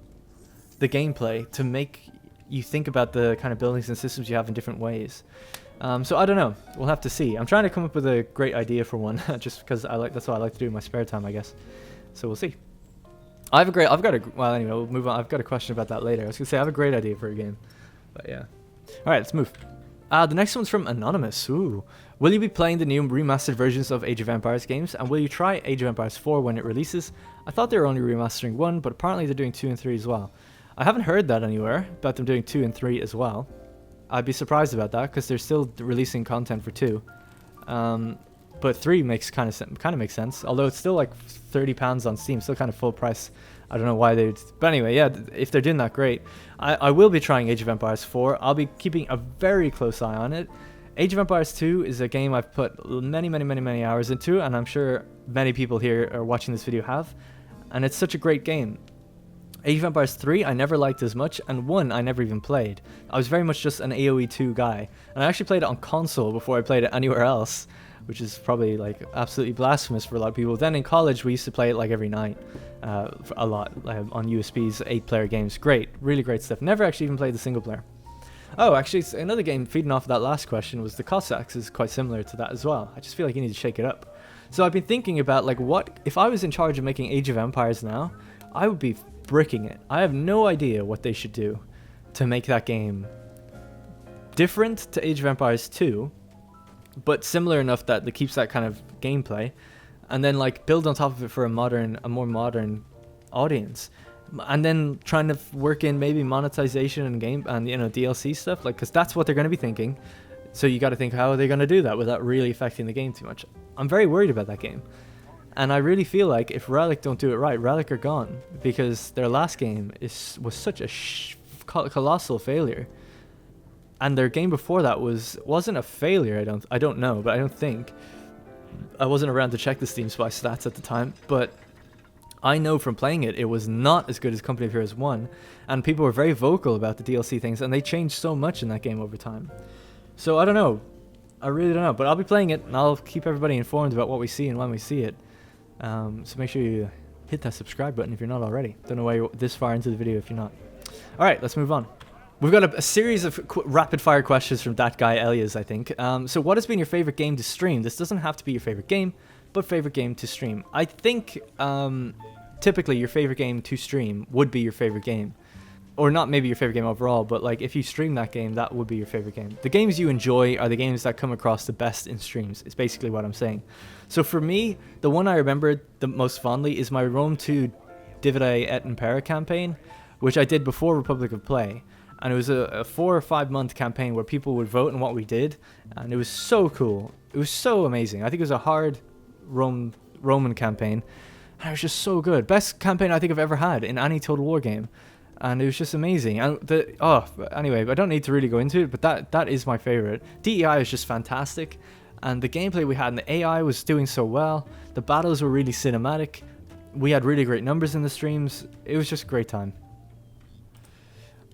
the gameplay to make you think about the kind of buildings and systems you have in different ways. So I don't know. We'll have to see. I'm trying to come up with a great idea for one, just because that's what I like to do in my spare time, I guess. So we'll see. Well, anyway, we'll move on. I've got a question about that later. I was gonna say I have a great idea for a game, but yeah. All right, let's move. The next one's from Anonymous. Ooh. Will you be playing the new remastered versions of Age of Empires games? And will you try Age of Empires 4 when it releases? I thought they were only remastering 1, but apparently they're doing 2 and 3 as well. I haven't heard that anywhere, about them doing 2 and 3 as well. I'd be surprised about that, because they're still releasing content for 2. But 3 makes kind of makes sense, although it's still like £30 on Steam, still kind of full price. I don't know why they'd... But anyway, yeah, if they're doing that, great. I will be trying Age of Empires 4. I'll be keeping a very close eye on it. Age of Empires 2 is a game I've put many hours into, and I'm sure many people here are watching this video have. And it's such a great game. Age of Empires 3 I never liked as much, and 1 I never even played. I was very much just an AoE 2 guy. And I actually played it on console before I played it anywhere else, which is probably like absolutely blasphemous for a lot of people. Then in college, we used to play it like every night, a lot, on USBs, 8-player games. Great, really great stuff. Never actually even played the single player. Oh, actually, another game feeding off of that last question was the Cossacks is quite similar to that as well. I just feel like you need to shake it up. So I've been thinking about, like, what if I was in charge of making Age of Empires now, I would be bricking it. I have no idea what they should do to make that game different to Age of Empires 2, but similar enough that it keeps that kind of gameplay, and then like build on top of it for a more modern audience. And then trying to work in maybe monetization and game and DLC stuff, like, because that's what they're going to be thinking. So you got to think, how are they going to do that without really affecting the game too much? I'm very worried about that game, and I really feel like if Relic don't do it right, Relic are gone, because their last game was such a colossal failure, and their game before that wasn't a failure. I don't know, but I don't think. I wasn't around to check the Steam Spy stats at the time, but I know from playing it, it was not as good as Company of Heroes 1, and people were very vocal about the DLC things, and they changed so much in that game over time. So I don't know. I really don't know, but I'll be playing it, and I'll keep everybody informed about what we see and when we see it. So make sure you hit that subscribe button if you're not already. Don't know why you're this far into the video if you're not. Alright, let's move on. We've got a series of rapid-fire questions from that guy Elias, I think. So what has been your favorite game to stream? This doesn't have to be your favorite game, but favorite game to stream. I think typically your favorite game to stream would be your favorite game. Or not maybe your favorite game overall, but like if you stream that game, that would be your favorite game. The games you enjoy are the games that come across the best in streams. It's basically what I'm saying. So for me, the one I remember the most fondly is my Rome 2 Divide et Impera campaign, which I did before Republic of Play. And it was a 4 or 5 month campaign where people would vote on what we did, and it was so cool. It was so amazing. I think it was a hard Roman campaign, and it was just so good. Best campaign I think I've ever had in any Total War game, and it was just amazing. And anyway, I don't need to really go into it, but that is my favorite. DEI is just fantastic, and the gameplay we had and the AI was doing so well. The battles were really cinematic. We had really great numbers in the streams. It was just a great time.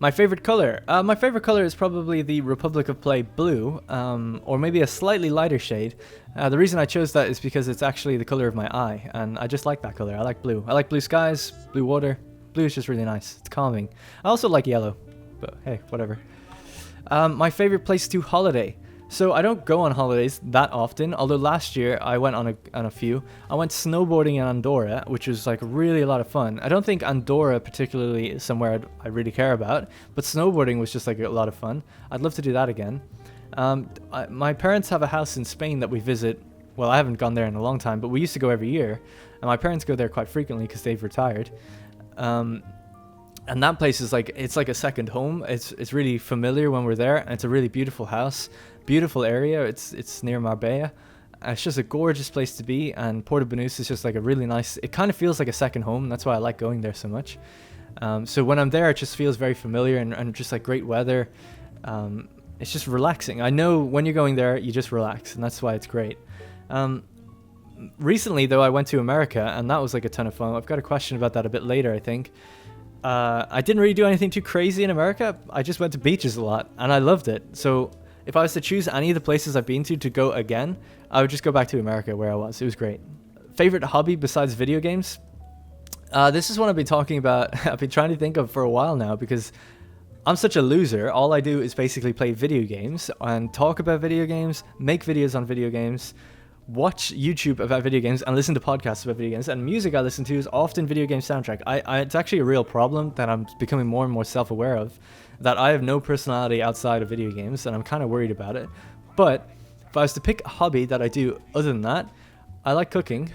My favorite color? My favorite color is probably the Republic of Play blue, or maybe a slightly lighter shade. The reason I chose that is because it's actually the color of my eye, and I just like that color. I like blue. I like blue skies, blue water. Blue is just really nice. It's calming. I also like yellow, but hey, whatever. My favorite place to holiday. So I don't go on holidays that often, although last year I went on a few. I went snowboarding in Andorra, which was like really a lot of fun. I don't think Andorra particularly is somewhere I really care about, but snowboarding was just like a lot of fun. I'd love to do that again. My parents have a house in Spain that we visit. Well, I haven't gone there in a long time, but we used to go every year, and my parents go there quite frequently because they've retired. And that place is like, it's like a second home. It's really familiar when we're there, and it's a really beautiful house. Beautiful area. It's near Marbella. It's just a gorgeous place to be, and Porto Banús is just like a really nice, it kind of feels like a second home. That's why I like going there so much. So when I'm there, it just feels very familiar and just like great weather. It's just relaxing. I know when you're going there, you just relax, and that's why it's great. Recently though, I went to America, and that was like a ton of fun. I've got a question about that a bit later, I think. I didn't really do anything too crazy in America. I just went to beaches a lot, and I loved it. So if I was to choose any of the places I've been to go again, I would just go back to America where I was. It was great. Favorite hobby besides video games? This is what I've been talking about. I've been trying to think of for a while now, because I'm such a loser. All I do is basically play video games and talk about video games, make videos on video games, watch YouTube about video games, and listen to podcasts about video games. And music I listen to is often video game soundtrack. It's actually a real problem that I'm becoming more and more self-aware of, that I have no personality outside of video games, and I'm kind of worried about it. But if I was to pick a hobby that I do other than that, I like cooking.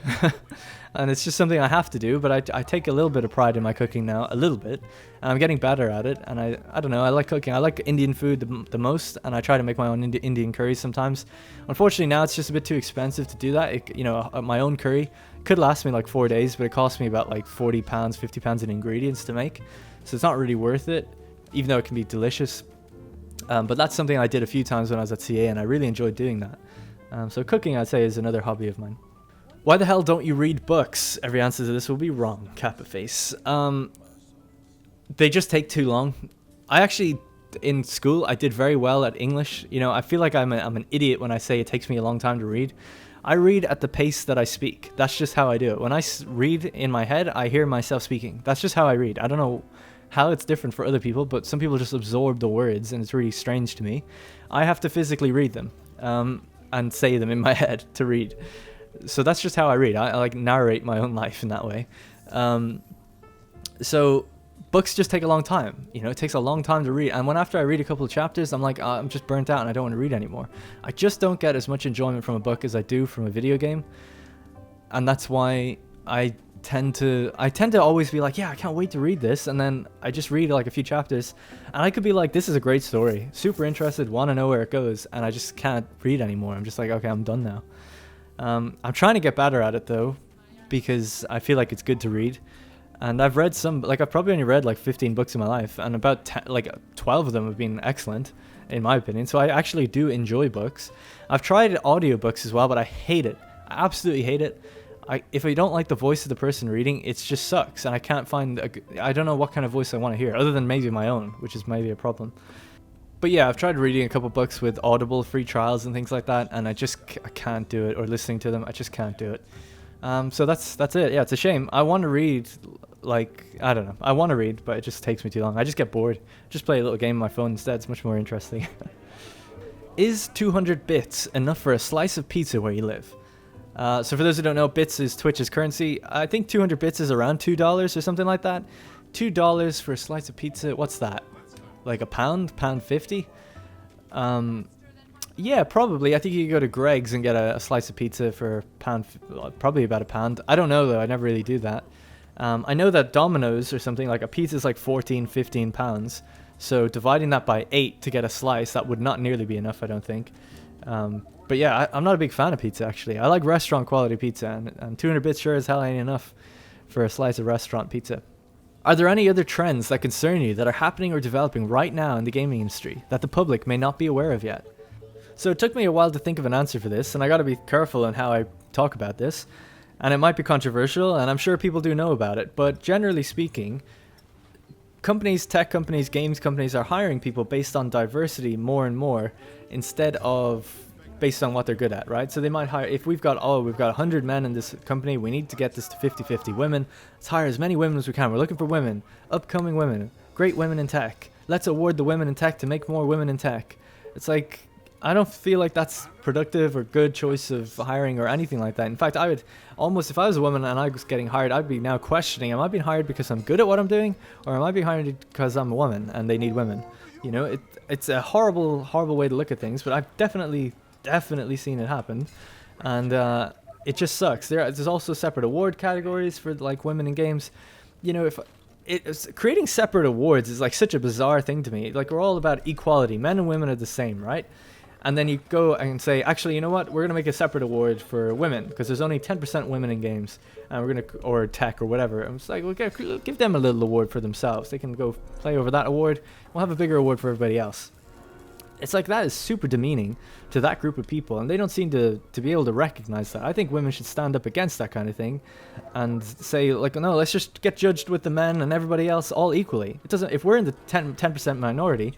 And it's just something I have to do, but I take a little bit of pride in my cooking now, a little bit, and I'm getting better at it. And I don't know, I like cooking. I like Indian food the most, and I try to make my own Indian curries sometimes. Unfortunately, now it's just a bit too expensive to do that. My own curry could last me like 4 days, but it costs me about like £40, £50 in ingredients to make, so it's not really worth it, even though it can be delicious. But that's something I did a few times when I was at CA, and I really enjoyed doing that. So cooking, I'd say, is another hobby of mine. Why the hell don't you read books? Every answer to this will be wrong, Kappa face. They just take too long. I actually, in school, I did very well at English. I feel like I'm an idiot when I say it takes me a long time to read. I read at the pace that I speak. That's just how I do it. When I read in my head, I hear myself speaking. That's just how I read. I don't know how it's different for other people, but some people just absorb the words, and it's really strange to me. I have to physically read them and say them in my head to read. So that's just how I read. I like narrate my own life in that way. So books just take a long time. You know, it takes a long time to read. And when after I read a couple of chapters, I'm like, I'm just burnt out and I don't want to read anymore. I just don't get as much enjoyment from a book as I do from a video game. And that's why I tend to always be like, yeah, I can't wait to read this. And then I just read like a few chapters and I could be like, this is a great story. Super interested, want to know where it goes. And I just can't read anymore. I'm just like, okay, I'm done now. I'm trying to get better at it though, because I feel like it's good to read. And I've read some, like I've probably only read like 15 books in my life, and about 12 of them have been excellent, in my opinion. So I actually do enjoy books. I've tried audiobooks as well, but I hate it. I absolutely hate it. If I don't like the voice of the person reading, it just sucks, and I can't find, I don't know what kind of voice I want to hear, other than maybe my own, which is maybe a problem. But yeah, I've tried reading a couple books with Audible free trials and things like that, and I can't do it, or listening to them, I just can't do it. So that's it. Yeah, it's a shame. I want to read, like, I don't know. I want to read, but it just takes me too long. I just get bored. Just play a little game on my phone instead. It's much more interesting. Is 200 bits enough for a slice of pizza where you live? So for those who don't know, bits is Twitch's currency. I think 200 bits is around $2 or something like that. $2 for a slice of pizza. What's that? Like a pound? Pound 50? Yeah, probably. I think you could go to Greg's and get a slice of pizza for a pound, probably about a pound. I don't know though, I never really do that. I know that Domino's or something, like a pizza is like 14, 15 pounds. So dividing that by 8 to get a slice, that would not nearly be enough, I don't think. But yeah, I'm not a big fan of pizza actually. I like restaurant quality pizza, and 200 bits sure as hell ain't enough for a slice of restaurant pizza. Are there any other trends that concern you that are happening or developing right now in the gaming industry that the public may not be aware of yet? So it took me a while to think of an answer for this, and I gotta be careful in how I talk about this. And it might be controversial, and I'm sure people do know about it, but generally speaking, companies, tech companies, games companies are hiring people based on diversity more and more instead of based on what they're good at, right? So they might hire, if we've got 100 men in this company, we need to get this to 50-50 women. Let's hire as many women as we can. We're looking for women, upcoming women, great women in tech. Let's award the women in tech to make more women in tech. It's like, I don't feel like that's productive or good choice of hiring or anything like that. In fact, I would almost, if I was a woman and I was getting hired, I'd be now questioning, am I being hired because I'm good at what I'm doing, or am I being hired because I'm a woman and they need women? You know, it's a horrible, horrible way to look at things, but I've definitely seen it happen, and it just sucks. There's also separate award categories for like women in games. You know, creating separate awards is like such a bizarre thing to me. Like, we're all about equality. Men and women are the same, right? And then you go and say, actually, you know what? We're going to make a separate award for women because there's only 10% women in games, and we're going to, or tech or whatever. And it's like, we'll give them a little award for themselves. They can go play over that award. We'll have a bigger award for everybody else. It's like, that is super demeaning to that group of people, and they don't seem to be able to recognize that. I think women should stand up against that kind of thing and say, like, no, let's just get judged with the men and everybody else all equally. It doesn't, if we're in the 10% minority,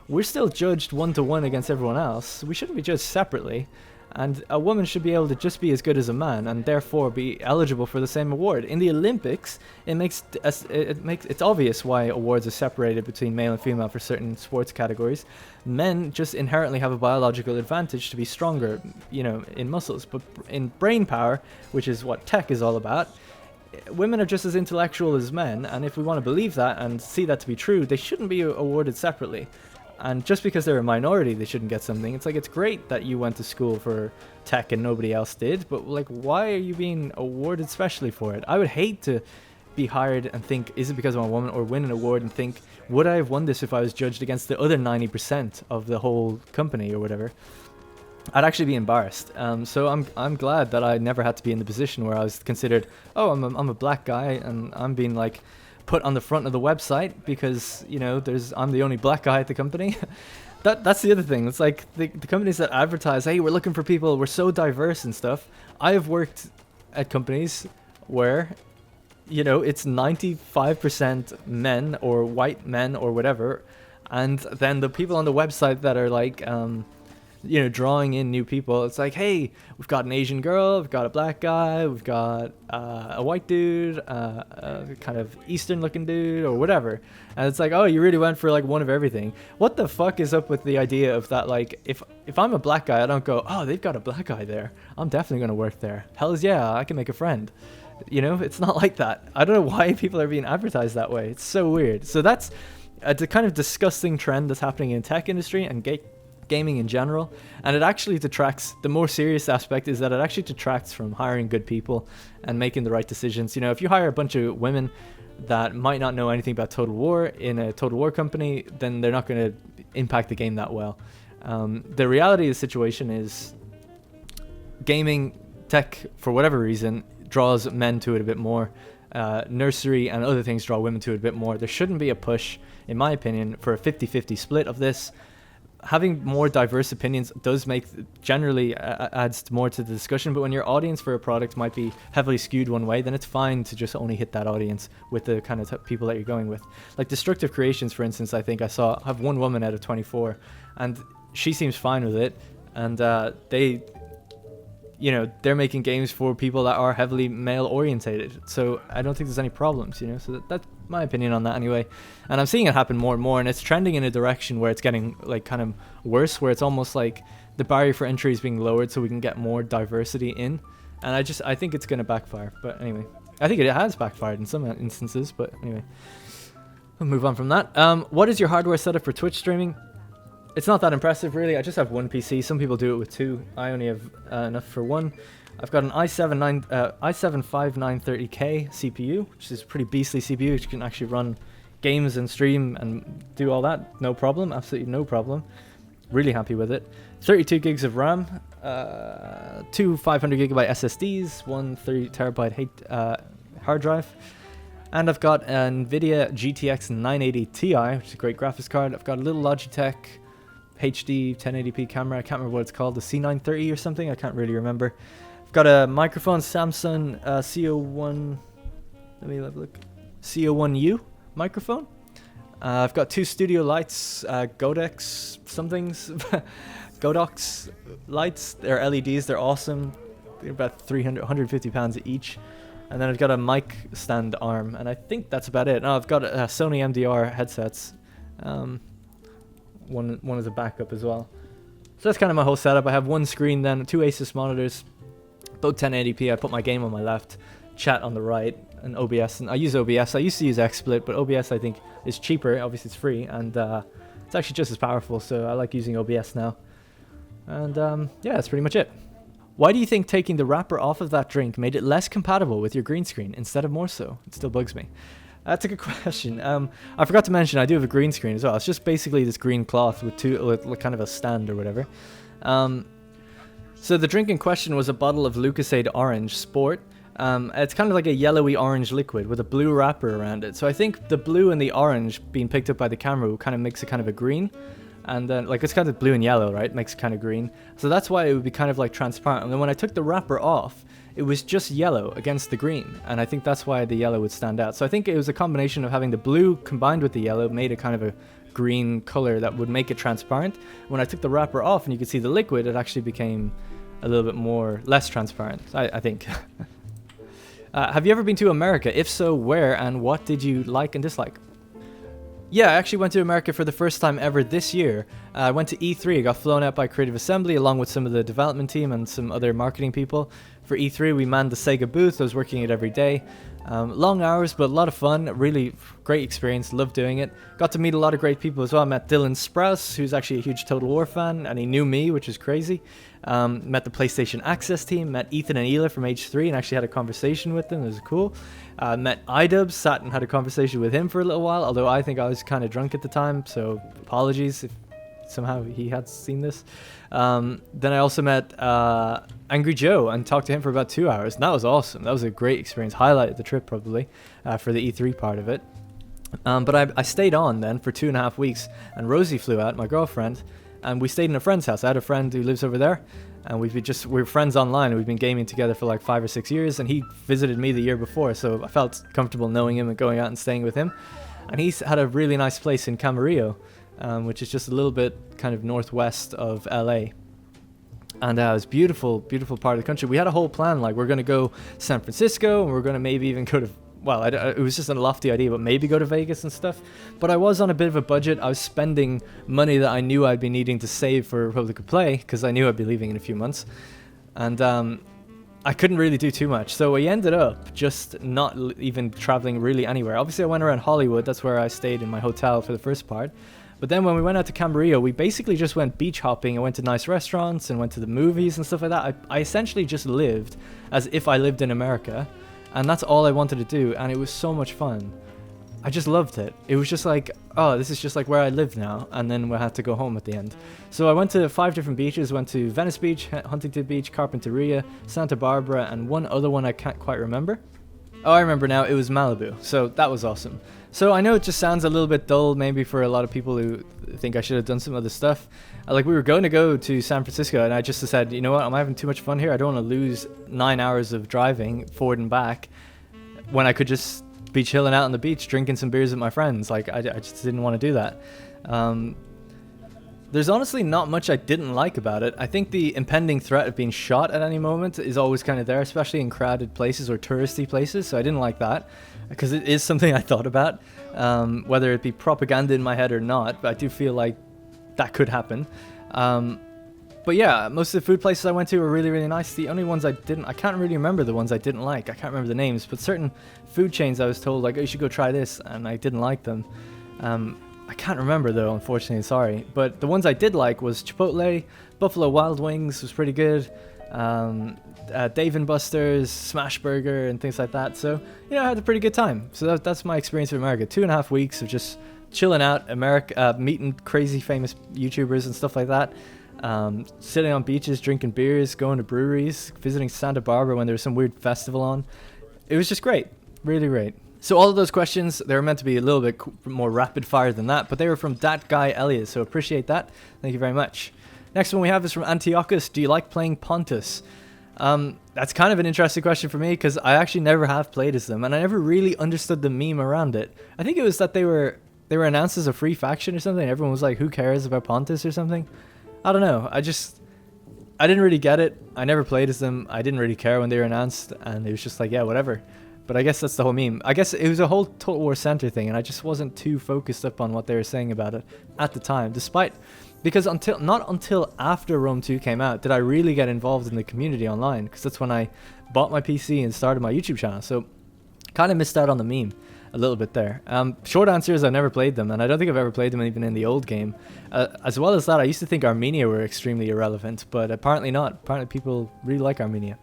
we're still judged 1-to-1 against everyone else. We shouldn't be judged separately. And a woman should be able to just be as good as a man and therefore be eligible for the same award. In the Olympics, it's obvious why awards are separated between male and female for certain sports categories. Men just inherently have a biological advantage to be stronger, you know, in muscles. But in brain power, which is what tech is all about, women are just as intellectual as men. And if we want to believe that and see that to be true, they shouldn't be awarded separately. And just because they're a minority, they shouldn't get something. It's like, it's great that you went to school for tech and nobody else did, but like, why are you being awarded specially for it? I would hate to be hired and think, is it because I'm a woman, or win an award and think, would I have won this if I was judged against the other 90% of the whole company or whatever? I'd actually be embarrassed. So I'm glad that I never had to be in the position where I was considered, oh, I'm a black guy, and I'm being like put on the front of the website because, you know, I'm the only black guy at the company. That's the other thing. It's like the companies that advertise, hey, we're looking for people, we're so diverse and stuff. I have worked at companies where, you know, it's 95% men or white men or whatever, and then the people on the website that are like you know, drawing in new people. It's like, hey, we've got an Asian girl, we've got a black guy, we've got a white dude, a kind of Eastern looking dude, or whatever. And it's like, oh, you really went for like one of everything. What the fuck is up with the idea of that? Like, if I'm a black guy, I don't go, oh, they've got a black guy there, I'm definitely gonna work there. Hells yeah, I can make a friend. You know, it's not like that. I don't know why people are being advertised that way. It's so weird. So that's a kind of disgusting trend that's happening in tech industry and gaming in general. And it actually detracts, the more serious aspect is that it actually detracts from hiring good people and making the right decisions. You know, if you hire a bunch of women that might not know anything about Total War in a Total War company, then they're not going to impact the game that well. The reality of the situation is gaming tech, for whatever reason, draws men to it a bit more. Nursery and other things draw women to it a bit more. There shouldn't be a push, in my opinion, for a 50-50 split of this. Having more diverse opinions does make, generally adds more to the discussion, but when your audience for a product might be heavily skewed one way, then it's fine to just only hit that audience with the kind of people that you're going with. Like Destructive Creations, for instance, I think I saw have one woman out of 24, and she seems fine with it, and they, you know, they're making games for people that are heavily male orientated, so I don't think there's any problems, you know. So that's my opinion on that anyway. And I'm seeing it happen more and more, and it's trending in a direction where it's getting like kind of worse, where it's almost like the barrier for entry is being lowered so we can get more diversity in. And I think it's going to backfire. But anyway, I think it has backfired in some instances, but anyway, we'll move on from that. What is your hardware setup for Twitch streaming? It's not that impressive, really. I just have one PC. Some people do it with two. I only have enough for one. I've got an i7-5930K CPU, which is a pretty beastly CPU, which can actually run games and stream and do all that. No problem. Absolutely no problem. Really happy with it. 32 gigs of RAM, two 500GB SSDs, one 30TB hard drive. And I've got an NVIDIA GTX 980 Ti, which is a great graphics card. I've got a little Logitech HD 1080p camera. I can't remember what it's called, the C930 or something. I can't really remember. I've got a microphone, Samsung CO1. Let me have a look. CO1U microphone. I've got two studio lights, Godex somethings, Godox lights. They're LEDs. They're awesome. They're about 150 pounds each. And then I've got a mic stand arm, and I think that's about it. No, I've got Sony MDR headsets. One as a backup as well. So that's kind of my whole setup. I have one screen, then two Asus monitors, both 1080p. I put my game on my left, chat on the right, and OBS. And I use OBS. I used to use XSplit, but OBS I think is cheaper. Obviously it's free, and it's actually just as powerful. So I like using OBS now. And yeah, that's pretty much it. Why do you think taking the wrapper off of that drink made it less compatible with your green screen instead of more so? It still bugs me. That's a good question. I forgot to mention I do have a green screen as well. It's just basically this green cloth with kind of a stand or whatever. So the drink in question was a bottle of Lucasade Orange Sport. It's kind of like a yellowy orange liquid with a blue wrapper around it. So I think the blue and the orange being picked up by the camera kind of makes it kind of a green. And then, like, it's kind of blue and yellow, right? Makes it kind of green. So that's why it would be kind of like transparent. And then when I took the wrapper off, it was just yellow against the green. And I think that's why the yellow would stand out. So I think it was a combination of having the blue combined with the yellow made a kind of a green color that would make it transparent. When I took the wrapper off and you could see the liquid, it actually became a little bit less transparent, I think. Have you ever been to America? If so, where and what did you like and dislike? Yeah, I actually went to America for the first time ever this year. I went to E3, I got flown out by Creative Assembly along with some of the development team and some other marketing people. For E3, we manned the Sega booth. I was working it every day. Long hours, but a lot of fun. Really great experience. Loved doing it. Got to meet a lot of great people as well. I met Dylan Sprouse, who's actually a huge Total War fan, and he knew me, which is crazy. Met the PlayStation Access team. Met Ethan and Ela from H3 and actually had a conversation with them. It was cool. Met iDubbbz, sat and had a conversation with him for a little while, although I think I was kind of drunk at the time, so apologies if somehow he had seen this. Then I also met Angry Joe and talked to him for about 2 hours, and that was awesome. That was a great experience. Highlighted the trip probably for the E3 part of it. But I stayed on then for 2.5 weeks, and Rosie flew out, my girlfriend, and we stayed in a friend's house. I had a friend who lives over there, and we were friends online, and we've been gaming together for like 5 or 6 years, and he visited me the year before, so I felt comfortable knowing him and going out and staying with him. And he's had a really nice place in Camarillo, which is just a little bit kind of northwest of LA. And it was beautiful, beautiful part of the country. We had a whole plan, like we're going to go San Francisco, and we're going to maybe even go to, well, it was just a lofty idea, but maybe go to Vegas and stuff. But I was on a bit of a budget. I was spending money that I knew I'd be needing to save for Republic of Play, because I knew I'd be leaving in a few months. And I couldn't really do too much. So we ended up just not even traveling really anywhere. Obviously, I went around Hollywood. That's where I stayed in my hotel for the first part. But then when we went out to Camarillo, we basically just went beach hopping and went to nice restaurants and went to the movies and stuff like that. I essentially just lived as if I lived in America, and that's all I wanted to do, and it was so much fun. I just loved it. It was just like, oh, this is just like where I live now, and then we had to go home at the end. So I went to 5 different beaches. Went to Venice Beach, Huntington Beach, Carpinteria, Santa Barbara, and one other one I can't quite remember. Oh, I remember now. It was Malibu. So that was awesome. So I know it just sounds a little bit dull maybe for a lot of people who think I should have done some other stuff. Like we were going to go to San Francisco, and I just said, you know what, I'm having too much fun here. I don't want to lose 9 hours of driving forward and back when I could just be chilling out on the beach drinking some beers with my friends. Like I just didn't want to do that. There's honestly not much I didn't like about it. I think the impending threat of being shot at any moment is always kind of there, especially in crowded places or touristy places, so I didn't like that, because it is something I thought about, whether it be propaganda in my head or not, but I do feel like that could happen. But yeah, most of the food places I went to were really, really nice. The only ones I can't really remember the ones I didn't like. I can't remember the names, but certain food chains I was told, like, oh, you should go try this, and I didn't like them. I can't remember though, unfortunately, sorry. But the ones I did like was Chipotle, Buffalo Wild Wings was pretty good, Dave & Buster's, Smash Burger, and things like that. So, you know, I had a pretty good time. So that's my experience with America. 2.5 weeks of just chilling out, meeting crazy famous YouTubers and stuff like that. Sitting on beaches, drinking beers, going to breweries, visiting Santa Barbara when there was some weird festival on. It was just great. Really great. So all of those questions, they were meant to be a little bit more rapid fire than that, but they were from that guy Elliot, so appreciate that. Thank you very much. Next one we have is from Antiochus. Do you like playing Pontus? That's kind of an interesting question for me, because I actually never have played as them, and I never really understood the meme around it. I think it was that they were announced as a free faction or something. Everyone was like, who cares about Pontus or something? I don't know. I didn't really get it. I never played as them. I didn't really care when they were announced, and it was just like, yeah, whatever. But I guess that's the whole meme. I guess it was a whole Total War Center thing, and I just wasn't too focused up on what they were saying about it at the time. Because not until after Rome 2 came out did I really get involved in the community online, because that's when I bought my PC and started my YouTube channel. So kind of missed out on the meme a little bit there. Short answer is I've never played them, and I don't think I've ever played them even in the old game. As well as that, I used to think Armenia were extremely irrelevant, but apparently not. Apparently people really like Armenia.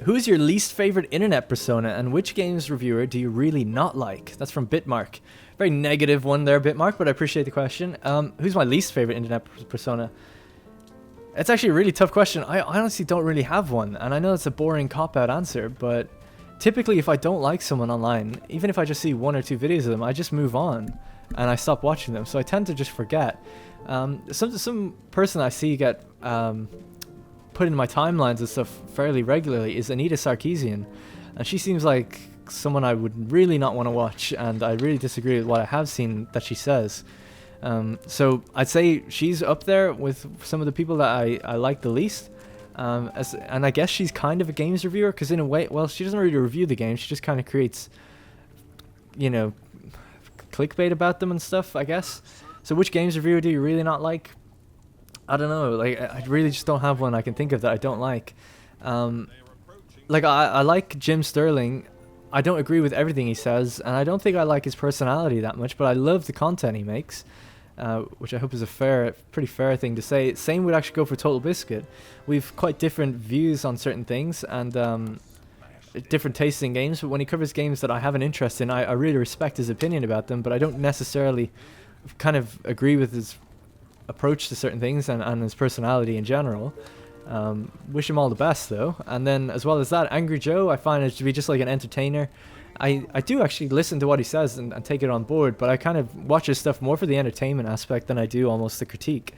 Who's your least favorite internet persona, and which games reviewer do you really not like? That's from Bitmark. Very negative one there, Bitmark, but I appreciate the question. Who's my least favorite internet persona? It's actually a really tough question. I honestly don't really have one, and I know it's a boring cop-out answer, but typically if I don't like someone online, even if I just see 1 or 2 videos of them, I just move on and I stop watching them, so I tend to just forget. Some person I see get put in my timelines and stuff fairly regularly is Anita Sarkeesian, and she seems like someone I would really not want to watch, and I really disagree with what I have seen that she says. So I'd say she's up there with some of the people that I like the least, and I guess she's kind of a games reviewer, because in a way, well, she doesn't really review the games, she just kind of creates, you know, clickbait about them and stuff, I guess. So which games reviewer do you really not like? I don't know, like, I really just don't have one I can think of that I don't like. Like, I like Jim Sterling. I don't agree with everything he says, and I don't think I like his personality that much, but I love the content he makes, which I hope is a pretty fair thing to say. Same would actually go for Total Biscuit. We've quite different views on certain things, and different tastes in games, but when he covers games that I have an interest in, I really respect his opinion about them, but I don't necessarily kind of agree with his approach to certain things and his personality in general. Wish him all the best though. And then as well as that, Angry Joe, I find it to be just like an entertainer. I do actually listen to what he says and take it on board, but I kind of watch his stuff more for the entertainment aspect than I do almost the critique.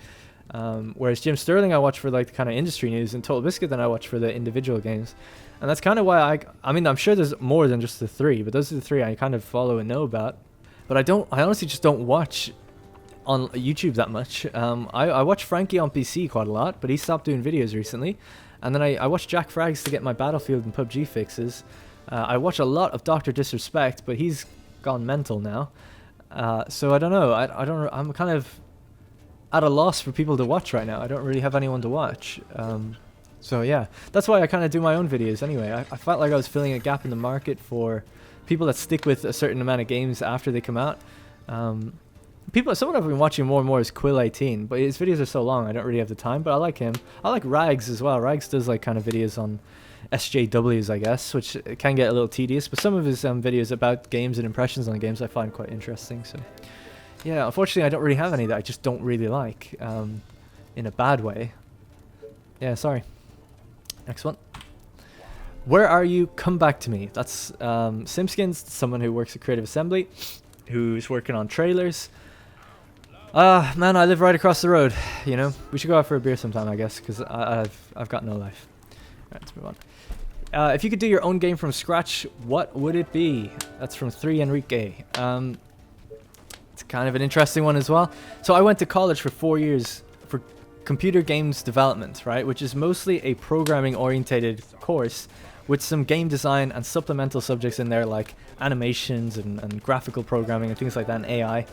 Whereas Jim Sterling I watch for like the kind of industry news, and Total Biscuit then I watch for the individual games. And that's kind of why I mean, I'm sure there's more than just the 3, but those are the 3 I kind of follow and know about. But I honestly just don't watch on YouTube that much. I watch Frankie on PC quite a lot, but he stopped doing videos recently. And then I watch Jack Frags to get my Battlefield and PUBG fixes. I watch a lot of Dr. Disrespect, but he's gone mental now. So I don't know. I'm kind of at a loss for people to watch right now. I don't really have anyone to watch. So yeah, that's why I kind of do my own videos anyway. I felt like I was filling a gap in the market for people that stick with a certain amount of games after they come out. Someone I've been watching more and more is Quill18, but his videos are so long I don't really have the time, but I like him. I like Rags as well. Rags does like kind of videos on SJWs, I guess, which can get a little tedious, but some of his videos about games and impressions on games I find quite interesting. So yeah, unfortunately I don't really have any that I just don't really like, in a bad way. Yeah, sorry. Next one. Where are you? Come back to me. That's Simskins, someone who works at Creative Assembly, who's working on trailers. Man, I live right across the road. You know, we should go out for a beer sometime, I guess, because I've got no life. Alright, let's move on. If you could do your own game from scratch, what would it be? That's from 3 Enrique. It's kind of an interesting one as well. So I went to college for 4 years for computer games development, right, which is mostly a programming orientated course with some game design and supplemental subjects in there like animations and graphical programming and things like that, and AI.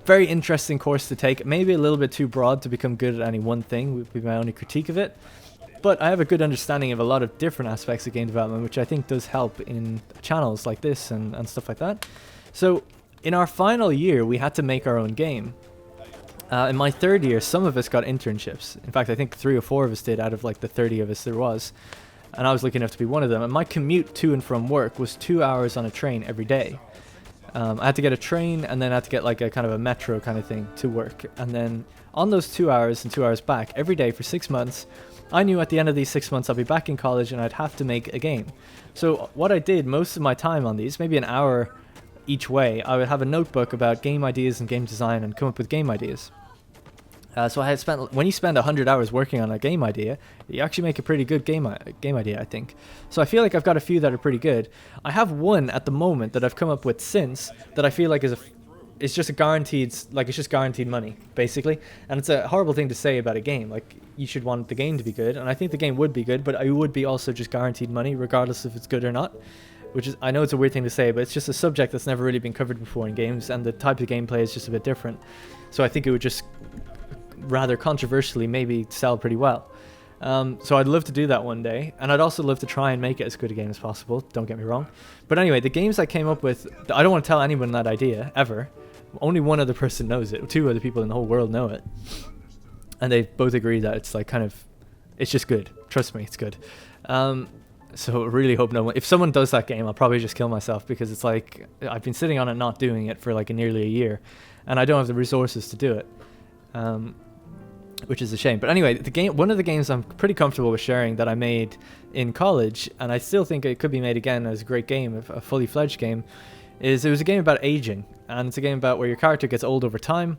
Very interesting course to take. Maybe a little bit too broad to become good at any one thing would be my only critique of it. But I have a good understanding of a lot of different aspects of game development, which I think does help in channels like this and stuff like that. So in our final year, we had to make our own game. In my third year, some of us got internships. In fact, I think 3 or 4 of us did out of like the 30 of us there was. And I was lucky enough to be one of them. And my commute to and from work was 2 hours on a train every day. I had to get a train and then I had to get like a kind of a metro kind of thing to work. And then on those 2 hours and 2 hours back every day for 6 months, I knew at the end of these 6 months I'd be back in college and I'd have to make a game. So what I did most of my time on these, maybe an hour each way, I would have a notebook about game ideas and game design and come up with game ideas. So I had spent, when you spend 100 hours working on a game idea, you actually make a pretty good game idea, I think. So I feel like I've got a few that are pretty good. I have one at the moment that I've come up with since that I feel like it's just a guaranteed, like it's just guaranteed money, basically. And it's a horrible thing to say about a game. Like, you should want the game to be good, and I think the game would be good, but it would be also just guaranteed money, regardless if it's good or not. Which is, I know it's a weird thing to say, but it's just a subject that's never really been covered before in games, and the type of gameplay is just a bit different. So I think it would just, rather controversially, maybe sell pretty well. So I'd love to do that one day, and I'd also love to try and make it as good a game as possible, don't get me wrong. But anyway, the games I came up with, I don't want to tell anyone that idea, ever. Only one other person knows it. 2 other people in the whole world know it. And they both agree that it's like kind of, it's just good. Trust me, it's good. So I really hope no one, if someone does that game, I'll probably just kill myself, because it's like, I've been sitting on it not doing it for like nearly a year, and I don't have the resources to do it. Which is a shame. But anyway, the game, one of the games I'm pretty comfortable with sharing that I made in college, and I still think it could be made again as a great game, a fully fledged game, it was a game about aging. And it's a game about where your character gets old over time,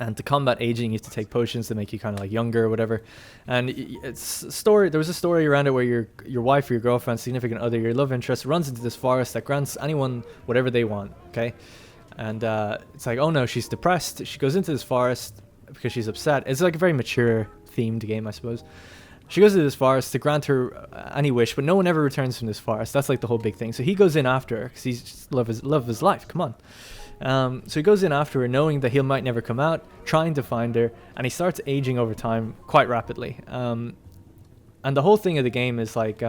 and to combat aging you have to take potions to make you kind of like younger or whatever. And it's a story, there was a story around it where your wife or your girlfriend, significant other, your love interest runs into this forest that grants anyone whatever they want, okay? And it's like, oh no, she's depressed. She goes into this forest because she's upset. It's like a very mature themed game, I suppose. She goes to this forest to grant her any wish, but no one ever returns from this forest. That's like the whole big thing. So he goes in after her because he's just love of his life. Come on. So he goes in after her, knowing that he might never come out, trying to find her, and he starts aging over time quite rapidly. And the whole thing of the game is like,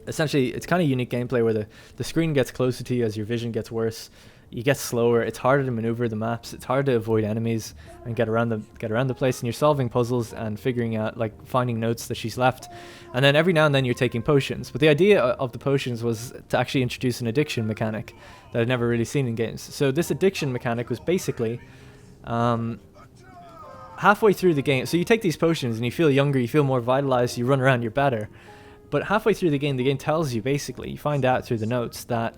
essentially, it's kind of unique gameplay where the screen gets closer to you as your vision gets worse. You get slower. It's harder to maneuver the maps. It's hard to avoid enemies and get around the place. And you're solving puzzles and figuring out, like, finding notes that she's left. And then every now and then you're taking potions. But the idea of the potions was to actually introduce an addiction mechanic that I'd never really seen in games. So this addiction mechanic was basically halfway through the game. So you take these potions and you feel younger, you feel more vitalized, you run around, you're better. But halfway through the game tells you, basically, you find out through the notes that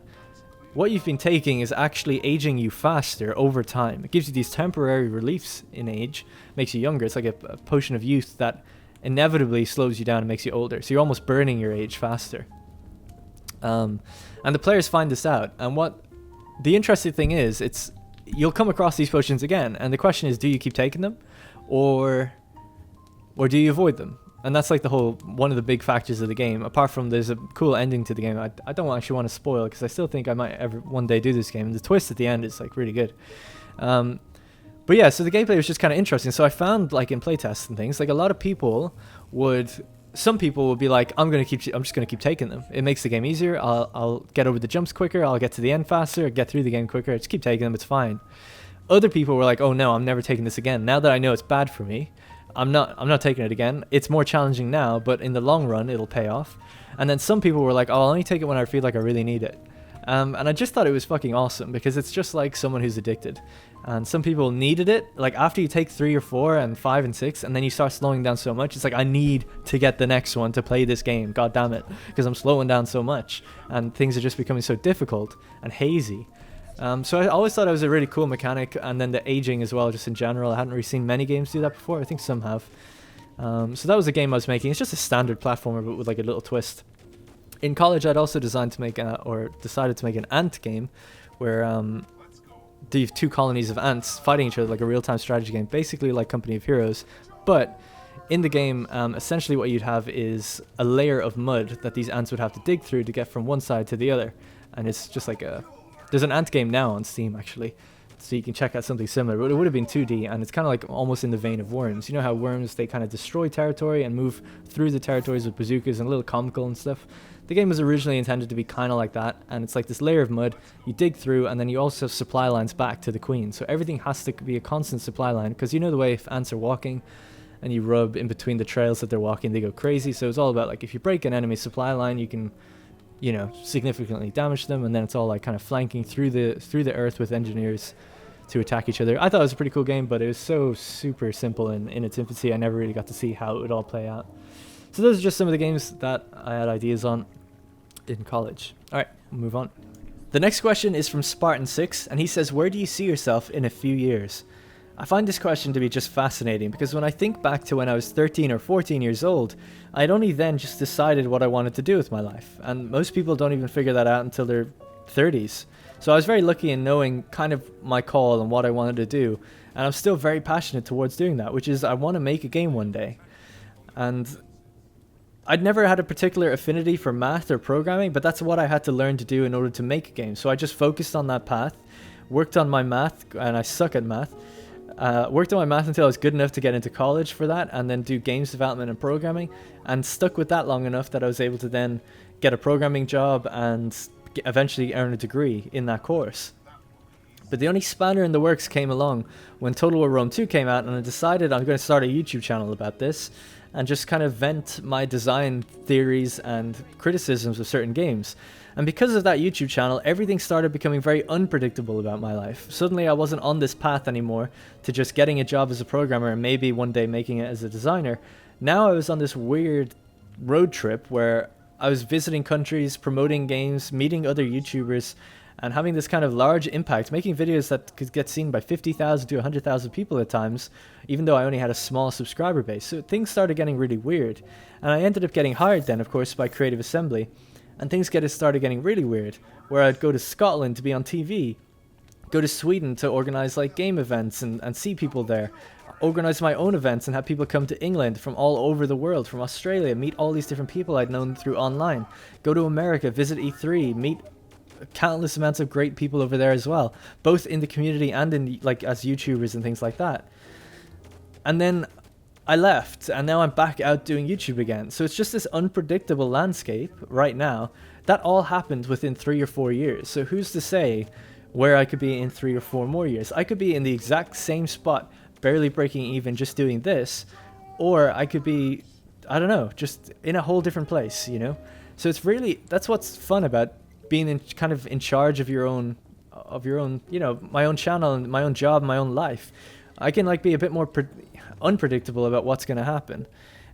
what you've been taking is actually aging you faster over time. It gives you these temporary reliefs in age, makes you younger. It's like a potion of youth that inevitably slows you down and makes you older. So you're almost burning your age faster. And the players find this out. And what the interesting thing is, it's you'll come across these potions again, and the question is, do you keep taking them, or do you avoid them? And that's like one of the big factors of the game. Apart from there's a cool ending to the game, I don't actually want to spoil it because I still think I might ever one day do this game. And the twist at the end is like really good. But yeah, so the gameplay was just kind of interesting. So I found like in playtests and things, like a lot of people some people would be like, I'm just gonna keep taking them. It makes the game easier. I'll get over the jumps quicker. I'll get to the end faster. Get through the game quicker. Just keep taking them. It's fine. Other people were like, oh no, I'm never taking this again. Now that I know it's bad for me, I'm not taking it again. It's more challenging now, but in the long run, it'll pay off. And then some people were like, oh, I'll only take it when I feel like I really need it. And I just thought it was fucking awesome because it's just like someone who's addicted. And some people needed it. Like after you take 3 or 4 and 5 and 6, and then you start slowing down so much, it's like, I need to get the next one to play this game. God damn it. Because I'm slowing down so much and things are just becoming so difficult and hazy. So I always thought it was a really cool mechanic, and then the aging as well, just in general. I hadn't really seen many games do that before. I think some have. So that was the game I was making. It's just a standard platformer, but with like a little twist. In college, I'd also decided to make an ant game, where the 2 colonies of ants fighting each other, like a real-time strategy game, basically like Company of Heroes. But in the game, essentially what you'd have is a layer of mud that these ants would have to dig through to get from one side to the other, and it's just like there's an ant game now on Steam, actually, so you can check out something similar, but it would have been 2D, and it's kind of like almost in the vein of Worms. You know how Worms, they kind of destroy territory and move through the territories with bazookas and a little comical and stuff? The game was originally intended to be kind of like that, and it's like this layer of mud, you dig through, and then you also have supply lines back to the queen, so everything has to be a constant supply line, because you know the way if ants are walking, and you rub in between the trails that they're walking, they go crazy, so it's all about like, if you break an enemy supply line, you can, you know, significantly damage them, and then it's all like kind of flanking through the earth with engineers to attack each other. I thought it was a pretty cool game, but it was so super simple in its infancy. I never really got to see how it would all play out. So those are just some of the games that I had ideas on in college. Alright, we'll move on. The next question is from Spartan6, and he says, where do you see yourself in a few years? I find this question to be just fascinating, because when I think back to when I was 13 or 14 years old, I'd only then just decided what I wanted to do with my life, and most people don't even figure that out until their 30s. So I was very lucky in knowing kind of my call and what I wanted to do, and I'm still very passionate towards doing that, which is I want to make a game one day. And I'd never had a particular affinity for math or programming, but that's what I had to learn to do in order to make a game. So I just focused on that path, worked on my math, and I suck at math. Worked on my math until I was good enough to get into college for that, and then do games development and programming, and stuck with that long enough that I was able to then get a programming job and eventually earn a degree in that course. But the only spanner in the works came along when Total War Rome 2 came out, and I decided I'm going to start a YouTube channel about this and just kind of vent my design theories and criticisms of certain games. And because of that YouTube channel, everything started becoming very unpredictable about my life. Suddenly I wasn't on this path anymore to just getting a job as a programmer and maybe one day making it as a designer. Now I was on this weird road trip where I was visiting countries, promoting games, meeting other YouTubers, and having this kind of large impact, making videos that could get seen by 50,000 to 100,000 people at times, even though I only had a small subscriber base. So things started getting really weird. And I ended up getting hired then, of course, by Creative Assembly. And things started getting really weird, where I'd go to Scotland to be on TV, go to Sweden to organize like game events and see people there, organize my own events and have people come to England from all over the world, from Australia, meet all these different people I'd known through online, go to America, visit E3, meet countless amounts of great people over there as well, both in the community and in like as YouTubers and things like that. And then I left, and now I'm back out doing YouTube again. So it's just this unpredictable landscape right now. That all happened within 3 or 4 years. So who's to say where I could be in 3 or 4 more years? I could be in the exact same spot, barely breaking even, just doing this, or I could be, I don't know, just in a whole different place, you know? So it's really, that's what's fun about being kind of in charge of your own, you know, my own channel and my own job, my own life. I can like be a bit more unpredictable about what's going to happen,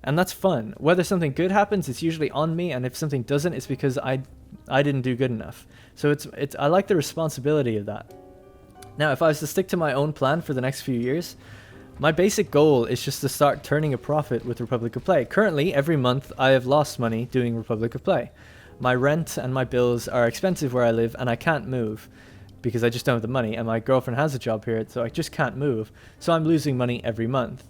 and that's fun. Whether something good happens, it's usually on me, and if something doesn't, it's because I didn't do good enough. So it's I like the responsibility of that. Now, if I was to stick to my own plan for the next few years, my basic goal is just to start turning a profit with Republic of Play. Currently, every month I have lost money doing Republic of Play. My rent and my bills are expensive where I live, and I can't move. because I just don't have the money, and my girlfriend has a job here, so I just can't move. So I'm losing money every month,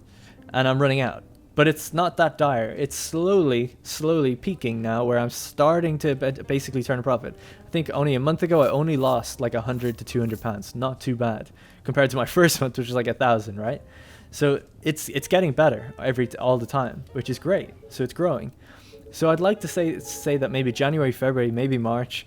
and I'm running out. But it's not that dire. It's slowly peaking now, where I'm starting to basically turn a profit. I think only a month ago I only lost like 100 to 200 pounds. Not too bad compared to my first month, which was like 1,000, right? So it's getting better all the time, which is great. So it's growing. So I'd like to say that maybe January, February, maybe March,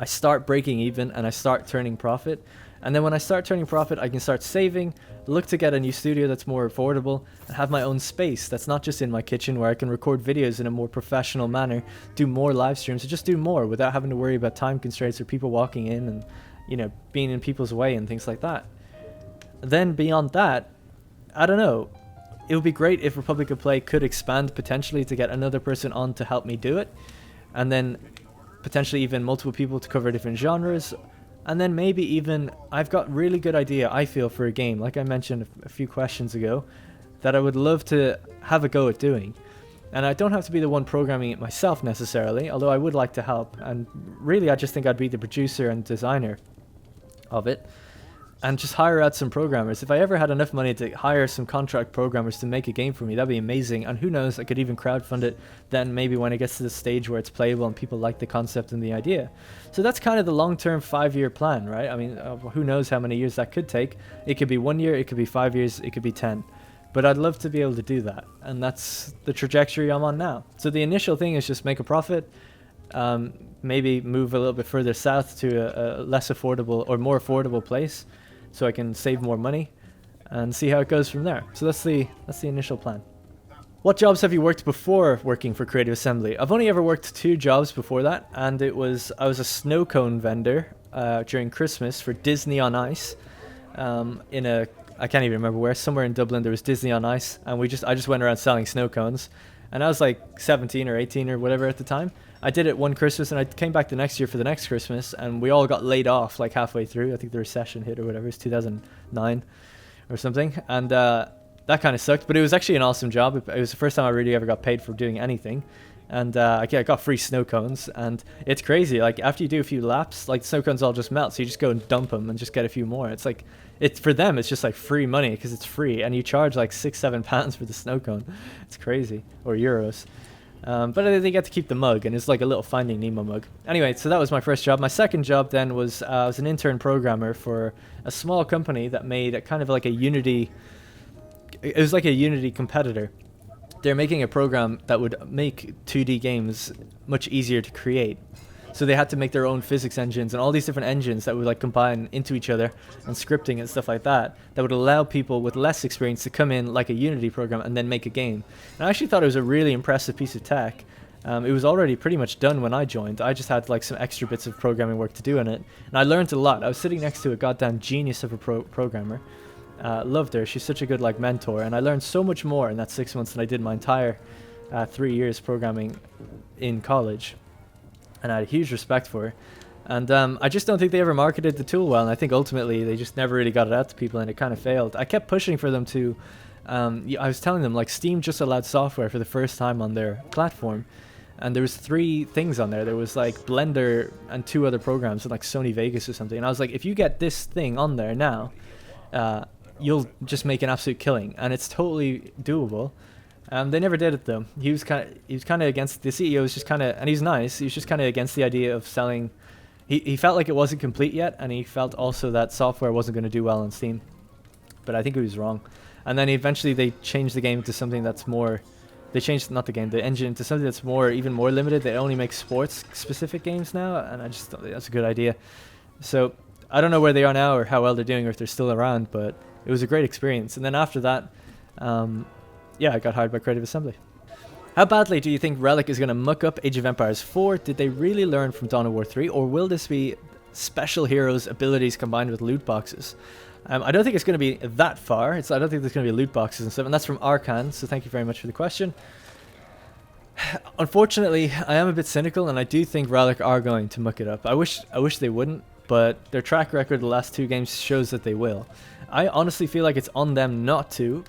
I start breaking even and I start turning profit. And then when I start turning profit, I can start saving, look to get a new studio that's more affordable, and have my own space that's not just in my kitchen, where I can record videos in a more professional manner, do more live streams, or just do more without having to worry about time constraints or people walking in and, you know, being in people's way and things like that. Then beyond that, I don't know. It would be great if Republic of Play could expand potentially to get another person on to help me do it, and then potentially even multiple people to cover different genres. And then maybe even, I've got really good idea, I feel, for a game, like I mentioned a few questions ago, that I would love to have a go at doing. And I don't have to be the one programming it myself necessarily, although I would like to help. And really, I just think I'd be the producer and designer of it, and just hire out some programmers. If I ever had enough money to hire some contract programmers to make a game for me, that'd be amazing. And who knows, I could even crowdfund it then, maybe when it gets to the stage where it's playable and people like the concept and the idea. So that's kind of the long-term 5-year plan, right? I mean, who knows how many years that could take. It could be 1 year, it could be 5 years, it could be 10. But I'd love to be able to do that. And that's the trajectory I'm on now. So the initial thing is just make a profit, maybe move a little bit further south to a less affordable or more affordable place, so I can save more money and see how it goes from there. So that's the initial plan. What jobs have you worked before working for Creative Assembly? I've only ever worked 2 jobs before that, and I was a snow cone vendor during Christmas for Disney on Ice. I can't even remember where, somewhere in Dublin there was Disney on Ice, and I just went around selling snow cones. And I was like 17 or 18 or whatever at the time. I did it one Christmas, and I came back the next year for the next Christmas, and we all got laid off like halfway through. I think the recession hit or whatever. It was 2009 or something. And that kind of sucked, but it was actually an awesome job. It was the first time I really ever got paid for doing anything. And I got free snow cones, and it's crazy. Like, after you do a few laps, like, snow cones all just melt, so you just go and dump them and just get a few more. It's like, for them, it's just like free money because it's free, and you charge like £6-7 for the snow cone. It's crazy, or euros. But they get to keep the mug, and it's like a little Finding Nemo mug. Anyway, so that was my first job. My second job then was I was an intern programmer for a small company that made a kind of like a Unity. It was like a Unity competitor. They're making a program that would make 2D games much easier to create. So they had to make their own physics engines and all these different engines that would like combine into each other, and scripting and stuff like that would allow people with less experience to come in like a Unity program and then make a game. And I actually thought it was a really impressive piece of tech. It was already pretty much done when I joined. I just had like some extra bits of programming work to do in it, and I learned a lot. I was sitting next to a goddamn genius of a programmer. Loved her. She's such a good like mentor, and I learned so much more in that 6 months than I did my entire 3 years programming in college. And I had a huge respect for her. And I just don't think they ever marketed the tool well, and I think ultimately they just never really got it out to people, and it kind of failed. I kept pushing for them to, I was telling them, like, Steam just allowed software for the first time on their platform, and there was 3 things on there. There was like Blender and 2 other programs, like Sony Vegas or something, and I was like, if you get this thing on there now, you'll just make an absolute killing, and it's totally doable. They never did it though. He was kind of against, the CEO was just kind of, and he's nice, he was just kind of against the idea of selling. He felt like it wasn't complete yet, and he felt also that software wasn't going to do well on Steam. But I think he was wrong. And then eventually they changed the game to something that's more, they changed, not the game, the engine to something that's more, even more limited. They only make sports specific games now, and I just thought that's a good idea. So I don't know where they are now or how well they're doing or if they're still around, but it was a great experience. And then after that, yeah, I got hired by Creative Assembly. How badly do you think Relic is going to muck up Age of Empires 4? Did they really learn from Dawn of War 3, or will this be special heroes' abilities combined with loot boxes? I don't think it's going to be that far. I don't think there's going to be loot boxes and stuff, and that's from Arkan, so thank you very much for the question. Unfortunately, I am a bit cynical, and I do think Relic are going to muck it up. I wish they wouldn't, but their track record the last 2 games shows that they will. I honestly feel like it's on them not to.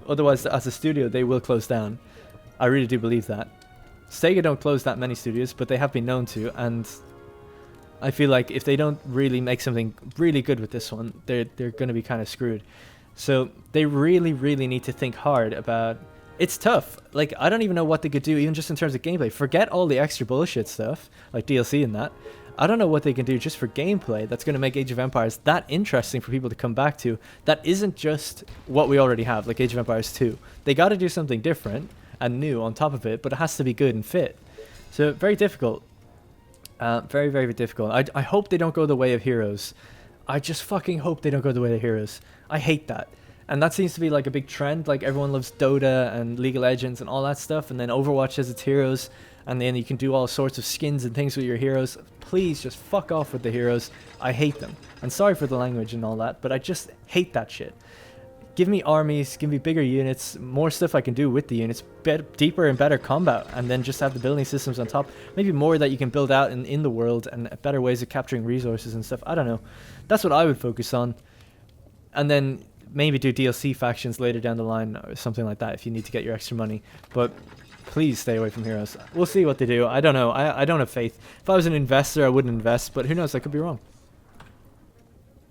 Otherwise, as a studio, they will close down. I really do believe that. Sega don't close that many studios, but they have been known to, and I feel like if they don't really make something really good with this one, they're going to be kind of screwed. So they really, really need to think hard about... It's tough. Like, I don't even know what they could do, even just in terms of gameplay. Forget all the extra bullshit stuff, like DLC and that. I don't know what they can do just for gameplay that's going to make Age of Empires that interesting for people to come back to. That isn't just what we already have, like Age of Empires 2. They got to do something different and new on top of it, but it has to be good and fit. So, very difficult. Very, very difficult. I hope they don't go the way of Heroes. I just fucking hope they don't go the way of Heroes. I hate that. And that seems to be like a big trend. Like everyone loves Dota and League of Legends and all that stuff. And then Overwatch has its heroes. And then you can do all sorts of skins and things with your heroes. Please just fuck off with the heroes. I hate them. And sorry for the language and all that, but I just hate that shit. Give me armies, give me bigger units, more stuff I can do with the units, deeper and better combat, and then just have the building systems on top. Maybe more that you can build out in the world and better ways of capturing resources and stuff. I don't know. That's what I would focus on. And then maybe do DLC factions later down the line or something like that if you need to get your extra money. But please stay away from Heroes. We'll see what they do. I don't know. I don't have faith. If I was an investor, I wouldn't invest, but who knows? I could be wrong.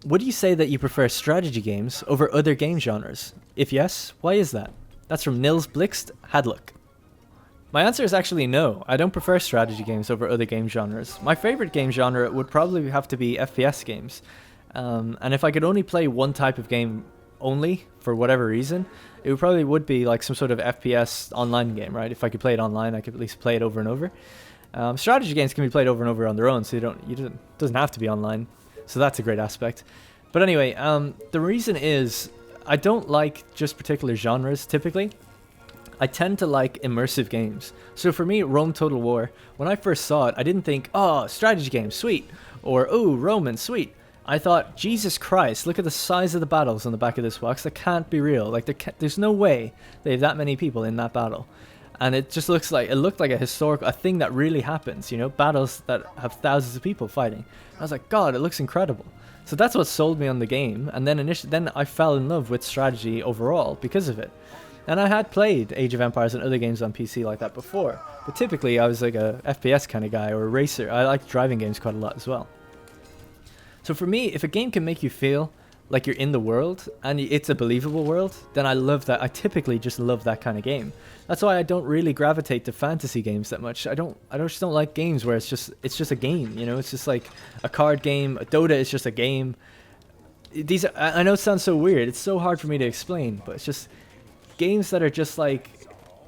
Would you say that you prefer strategy games over other game genres? If yes, why is that? That's from Nils Blixt Hadlock. My answer is actually no. I don't prefer strategy games over other game genres. My favorite game genre would probably have to be FPS games. And if I could only play one type of game only, for whatever reason, it would be like some sort of FPS online game, right? If I could play it online, I could at least play it over and over. Strategy games can be played over and over on their own, so it doesn't have to be online. So that's a great aspect. But anyway, the reason is I don't like just particular genres typically. I tend to like immersive games. So for me, Rome Total War, when I first saw it, I didn't think, oh, strategy game, sweet. Or, oh, Roman, sweet. I thought, Jesus Christ, look at the size of the battles on the back of this box. That can't be real. Like, there's no way they have that many people in that battle. And it just looked like a thing that really happens, you know, battles that have thousands of people fighting. I was like, God, it looks incredible. So that's what sold me on the game. And then I fell in love with strategy overall because of it. And I had played Age of Empires and other games on PC like that before. But typically I was like a FPS kind of guy or a racer. I like driving games quite a lot as well. So for me, if a game can make you feel like you're in the world and it's a believable world, then I love that. I typically just love that kind of game. That's why I don't really gravitate to fantasy games that much. I just don't like games where it's just a game, you know? It's just like a card game. Dota is just a game. I know it sounds so weird. It's so hard for me to explain, but it's just games that are just like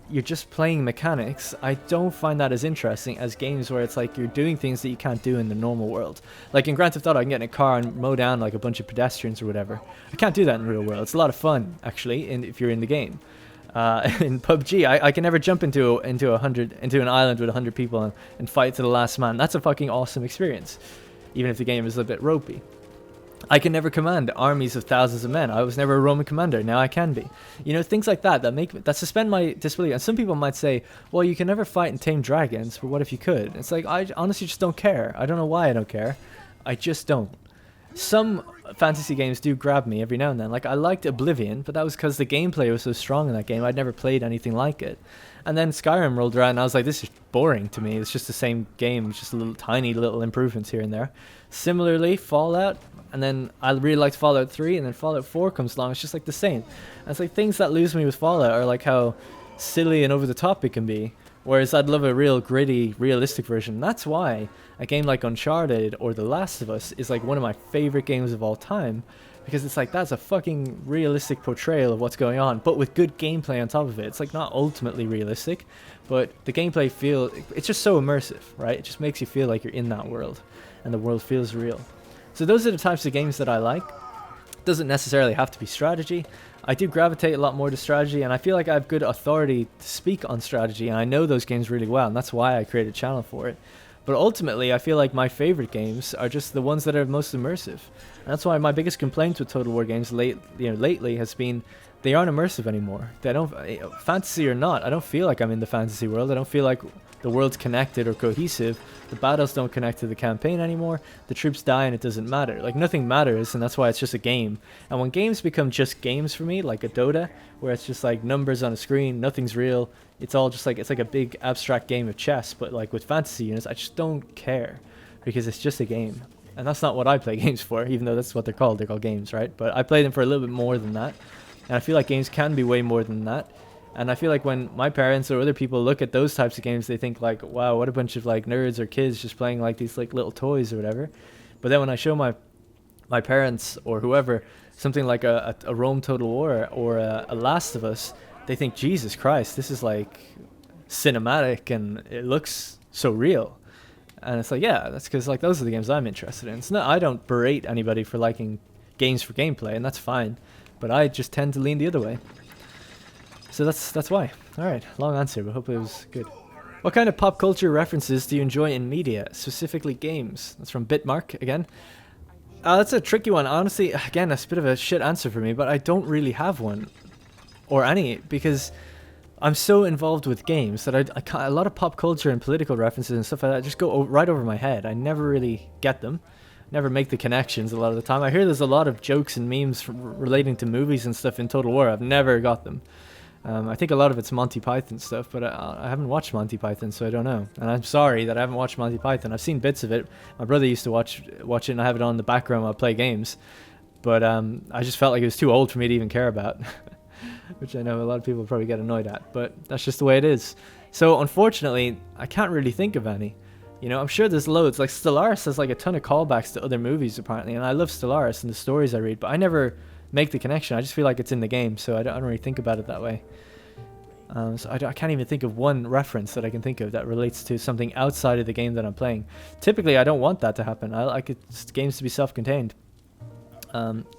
you're just playing mechanics. I don't find that as interesting as games where it's like you're doing things that you can't do in the normal world. Like in Grand Theft Auto, I can get in a car and mow down like a bunch of pedestrians or whatever. I can't do that in the real world. It's a lot of fun actually, if you're in the game. In PUBG, I can never jump into an island with 100 people and fight to the last man. That's a fucking awesome experience, even if the game is a bit ropey. I can never command armies of thousands of men. I was never a Roman commander. Now I can be. You know, things like that suspend my disbelief. And some people might say, well, you can never fight and tame dragons, but what if you could? It's like, I honestly just don't care. I don't know why I don't care. I just don't. Some fantasy games do grab me every now and then. Like, I liked Oblivion, but that was because the gameplay was so strong in that game. I'd never played anything like it. And then Skyrim rolled around, and I was like, this is boring to me. It's just the same game, just tiny little improvements here and there. Similarly, Fallout, and then I really liked Fallout 3, and then Fallout 4 comes along. It's just like the same. And it's like things that lose me with Fallout are like how silly and over the top it can be. Whereas I'd love a real gritty, realistic version. That's why a game like Uncharted or The Last of Us is like one of my favorite games of all time. Because it's like, that's a fucking realistic portrayal of what's going on, but with good gameplay on top of it. It's like not ultimately realistic, but the gameplay it's just so immersive, right? It just makes you feel like you're in that world, and the world feels real. So those are the types of games that I like. Doesn't necessarily have to be strategy. I do gravitate a lot more to strategy, and I feel like I have good authority to speak on strategy, and I know those games really well, and that's why I created a channel for it. But ultimately, I feel like my favorite games are just the ones that are most immersive. And that's why my biggest complaint with Total War games lately has been they aren't immersive anymore. They don't, fantasy or not, I don't feel like I'm in the fantasy world. I don't feel like the world's connected or cohesive. The battles don't connect to the campaign anymore. The troops die and it doesn't matter. Like, nothing matters, and that's why it's just a game. And when games become just games for me, like a Dota, where it's just like numbers on a screen, nothing's real, it's all just like, it's like a big abstract game of chess, but like with fantasy units, I just don't care. because it's just a game. And that's not what I play games for, even though that's what they're called. They're called games, right? But I play them for a little bit more than that. And I feel like games can be way more than that. And I feel like when my parents or other people look at those types of games, they think like, wow, what a bunch of like nerds or kids just playing like these like little toys or whatever. But then when I show my parents or whoever something like a Rome Total War or a Last of Us, they think, Jesus Christ, this is like cinematic and it looks so real. And it's like, yeah, that's because like those are the games I'm interested in. It's not, I don't berate anybody for liking games for gameplay, and that's fine. But I just tend to lean the other way. So that's why. All right, long answer, but hopefully it was good. What kind of pop culture references do you enjoy in media, specifically games? That's from Bitmark again. That's a tricky one. Honestly, again, that's a bit of a shit answer for me, but I don't really have one. Or any, because I'm so involved with games that I can't, a lot of pop culture and political references and stuff like that just go right over my head. I never really get them. Never make the connections a lot of the time. I hear there's a lot of jokes and memes relating to movies and stuff in Total War. I've never got them. I think a lot of it's Monty Python stuff, but I haven't watched Monty Python, so I don't know. And I'm sorry that I haven't watched Monty Python. I've seen bits of it. My brother used to watch it, and I have it on in the background while I play games. But I just felt like it was too old for me to even care about, which I know a lot of people probably get annoyed at, but that's just the way it is. So unfortunately, I can't really think of any. You know, I'm sure there's loads. Like Stellaris has like a ton of callbacks to other movies apparently, and I love Stellaris and the stories I read, but I never make the connection. I just feel like it's in the game, so I don't really think about it that way. So I can't even think of one reference that I can think of that relates to something outside of the game that I'm playing. Typically, I don't want that to happen. I like games to be self-contained.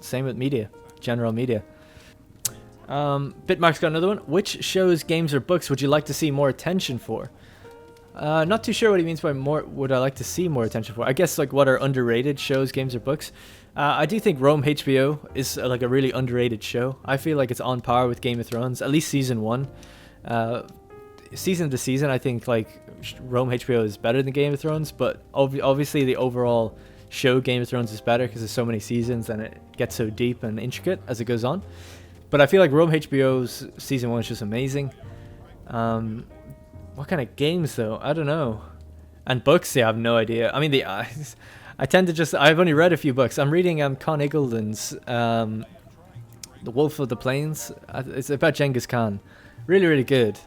Same with media, general media. Bitmark's got another one. Which shows, games, or books would you like to see more attention for? Not too sure what he means by more would I like to see more attention for. I guess like what are underrated shows, games, or books. I do think Rome HBO is like a really underrated show. I feel like it's on par with Game of Thrones, at least season 1. Season to season, I think like Rome HBO is better than Game of Thrones, but obviously the overall show Game of Thrones is better because there's so many seasons and it gets so deep and intricate as it goes on. But I feel like Rome HBO's season 1 is just amazing. What kind of games though? I don't know. And books, yeah, I have no idea. I mean, I tend to just, I've only read a few books. I'm reading Con Iggulden's The Wolf of the Plains. It's about Genghis Khan. Really, really good.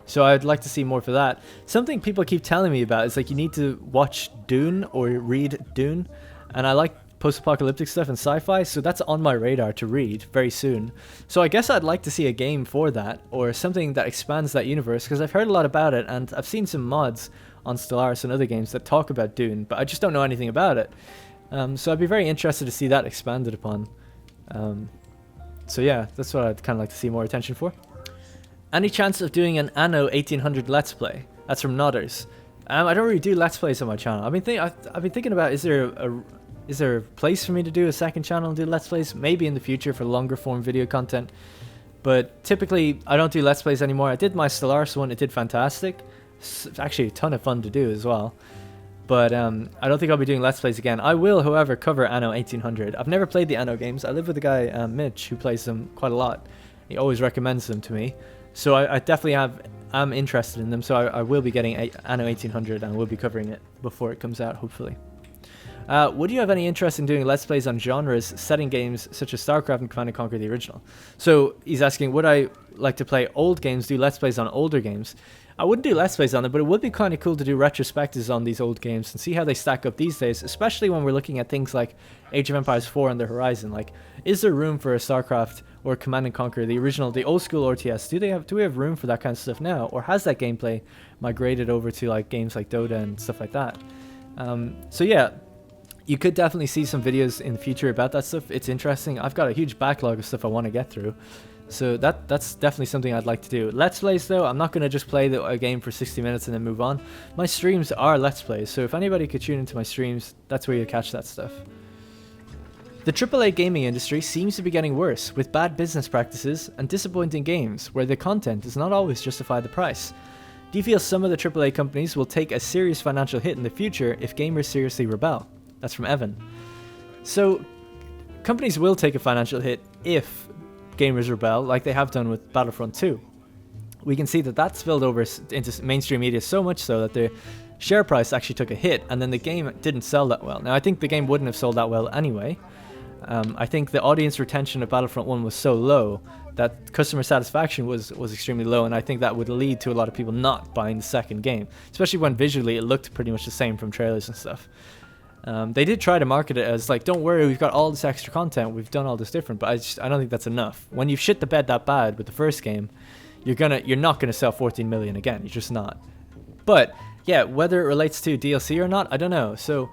So I'd like to see more for that. Something people keep telling me about is like you need to watch Dune or read Dune. And I like post-apocalyptic stuff and sci-fi, so that's on my radar to read very soon. So I guess I'd like to see a game for that, or something that expands that universe, because I've heard a lot about it, and I've seen some mods on Stellaris and other games that talk about Dune, but I just don't know anything about it. So I'd be very interested to see that expanded upon. So yeah, that's what I'd kind of like to see more attention for. Any chance of doing an Anno 1800 Let's Play? That's from Nodders. I don't really do Let's Plays on my channel. I've been thinking about, is there a place for me to do a second channel and do Let's Plays? Maybe in the future for longer form video content. But typically, I don't do Let's Plays anymore. I did my Stellaris one. It did fantastic. It's actually a ton of fun to do as well. But I don't think I'll be doing Let's Plays again. I will, however, cover Anno 1800. I've never played the Anno games. I live with a guy, Mitch, who plays them quite a lot. He always recommends them to me. So I definitely am interested in them. So I will be getting Anno 1800 and we'll be covering it before it comes out, hopefully. Would you have any interest in doing Let's Plays on genres, setting games such as StarCraft and Command & Conquer the original? So he's asking, would I like to play old games, do Let's Plays on older games? I wouldn't do Let's Plays on them, but it would be kind of cool to do retrospectives on these old games and see how they stack up these days, especially when we're looking at things like Age of Empires 4 on the horizon. Like, is there room for a StarCraft or Command & Conquer, the original, the old school RTS? Do we have room for that kind of stuff now? Or has that gameplay migrated over to like games like Dota and stuff like that? So yeah, you could definitely see some videos in the future about that stuff. It's interesting. I've got a huge backlog of stuff I want to get through. So that's definitely something I'd like to do. Let's Plays though, I'm not going to just play a game for 60 minutes and then move on. My streams are Let's Plays, so if anybody could tune into my streams, that's where you catch that stuff. The AAA gaming industry seems to be getting worse, with bad business practices and disappointing games where the content does not always justify the price. Do you feel some of the AAA companies will take a serious financial hit in the future if gamers seriously rebel? That's from Evan. So, companies will take a financial hit if gamers rebel, like they have done with Battlefront 2. We can see that spilled over into mainstream media so much so that share price actually took a hit, and then the game didn't sell that well. Now, I think the game wouldn't have sold that well anyway. I think the audience retention of Battlefront 1 was so low that customer satisfaction was extremely low, and I think that would lead to a lot of people not buying the second game, especially when visually it looked pretty much the same from trailers and stuff. They did try to market it as like, don't worry, we've got all this extra content, we've done all this different, but I don't think that's enough. When you've shit the bed that bad with the first game, you're not gonna sell 14 million again. You're just not. But yeah, whether it relates to DLC or not, I don't know. So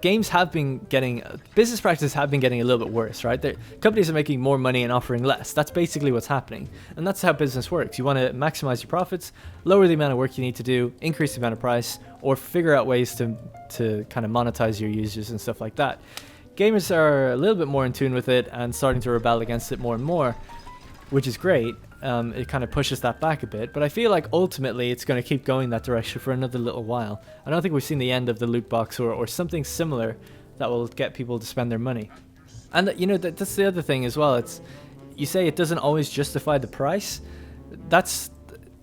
games have been getting, business practices have been getting a little bit worse, right? Companies are making more money and offering less. That's basically what's happening. And that's how business works. You want to maximize your profits, lower the amount of work you need to do, increase the amount of price, or figure out ways to kind of monetize your users and stuff like that. Gamers are a little bit more in tune with it and starting to rebel against it more and more, which is great. It kind of pushes that back a bit, but I feel like ultimately it's going to keep going that direction for another little while. I don't think we've seen the end of the loot box or something similar that will get people to spend their money. And you know, that's the other thing as well. It's, you say it doesn't always justify the price. That's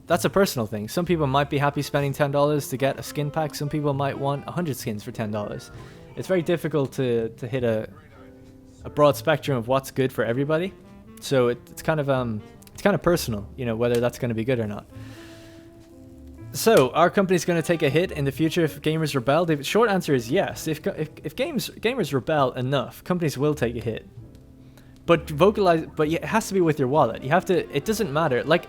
a personal thing. Some people might be happy spending $10 to get a skin pack. Some people might want 100 skins for $10. It's very difficult to hit a broad spectrum of what's good for everybody. So it's kind of personal, you know, whether that's going to be good or not. So, are companies going to take a hit in the future if gamers rebel? The short answer is yes. If gamers rebel enough, companies will take a hit. But it has to be with your wallet. You have to. It doesn't matter. Like,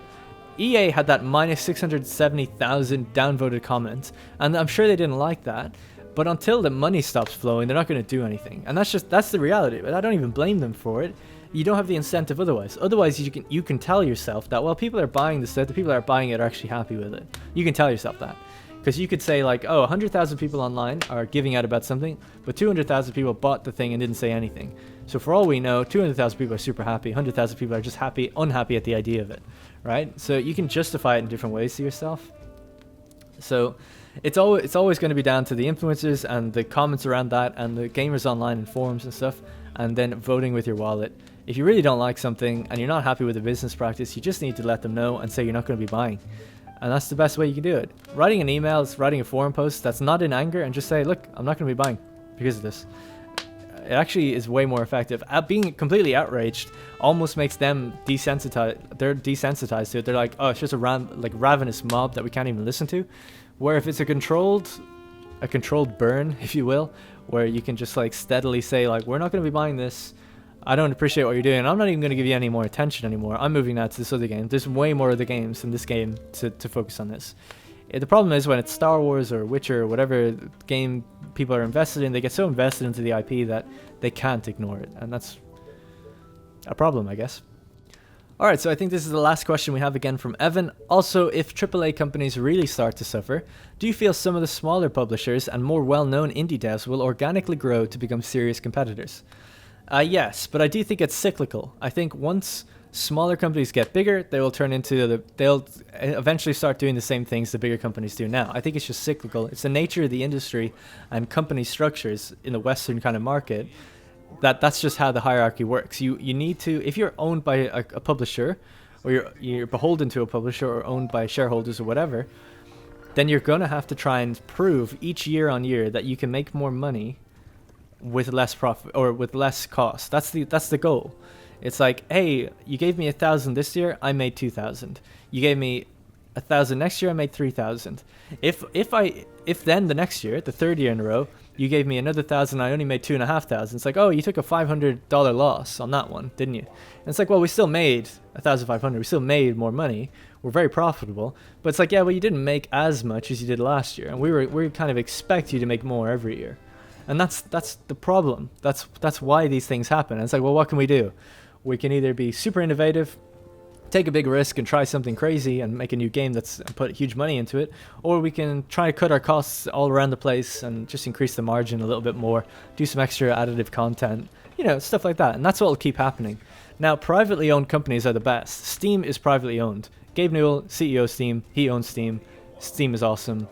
EA had that minus 670,000 downvoted comments, and I'm sure they didn't like that. But until the money stops flowing, they're not going to do anything, and that's the reality. But I don't even blame them for it. You don't have the incentive otherwise. Otherwise, you can tell yourself that, well, people are buying this set, the people that are buying it are actually happy with it. You can tell yourself that. Because you could say, like, oh, 100,000 people online are giving out about something, but 200,000 people bought the thing and didn't say anything. So for all we know, 200,000 people are super happy, 100,000 people are just unhappy at the idea of it, right? So you can justify it in different ways to yourself. So it's always going to be down to the influencers and the comments around that and the gamers online and forums and stuff, and then voting with your wallet. If you really don't like something and you're not happy with the business practice, you just need to let them know and say you're not going to be buying. And that's the best way you can do it. Writing an email, writing a forum post that's not in anger, and just say, look, I'm not going to be buying because of this. It actually is way more effective. Being completely outraged almost makes them desensitized. They're desensitized to it. They're like, oh, it's just a ravenous mob that we can't even listen to. Where if it's a controlled burn, if you will, where you can just like steadily say, like, we're not going to be buying this. I don't appreciate what you're doing. I'm not even going to give you any more attention anymore. I'm moving now to this other game. There's way more other games in this game to focus on this. The problem is when it's Star Wars or Witcher or whatever game people are invested in, they get so invested into the IP that they can't ignore it. And that's a problem, I guess. Alright, so I think this is the last question we have again from Evan. Also, if AAA companies really start to suffer, do you feel some of the smaller publishers and more well-known indie devs will organically grow to become serious competitors? Yes, but I do think it's cyclical. I think once smaller companies get bigger, they'll eventually start doing the same things the bigger companies do now. I think it's just cyclical. It's the nature of the industry and company structures in the Western kind of market. That's just how the hierarchy works. You need to, if you're owned by a publisher, or you're beholden to a publisher or owned by shareholders or whatever, then you're gonna have to try and prove each year on year that you can make more money with less profit or with less cost. That's the goal. It's like, hey, you gave me 1,000 this year, I made 2,000. You gave me 1,000 next year, I made 3,000. If then the next year, the third year in a row, you gave me another 1,000, I only made 2,500. It's like, oh, you took a $500 loss on that one, didn't you? And it's like, well, we still made 1,500. We still made more money. We're very profitable. But it's like, yeah, well, you didn't make as much as you did last year, and we kind of expect you to make more every year. And that's the problem. That's why these things happen. And it's like, well, what can we do? We can either be super innovative, take a big risk and try something crazy and make a new game that's put huge money into it, or we can try to cut our costs all around the place and just increase the margin a little bit more, do some extra additive content, you know, stuff like that. And that's what will keep happening. Now, privately owned companies are the best. Steam is privately owned. Gabe Newell, CEO of Steam, he owns Steam. Steam is awesome.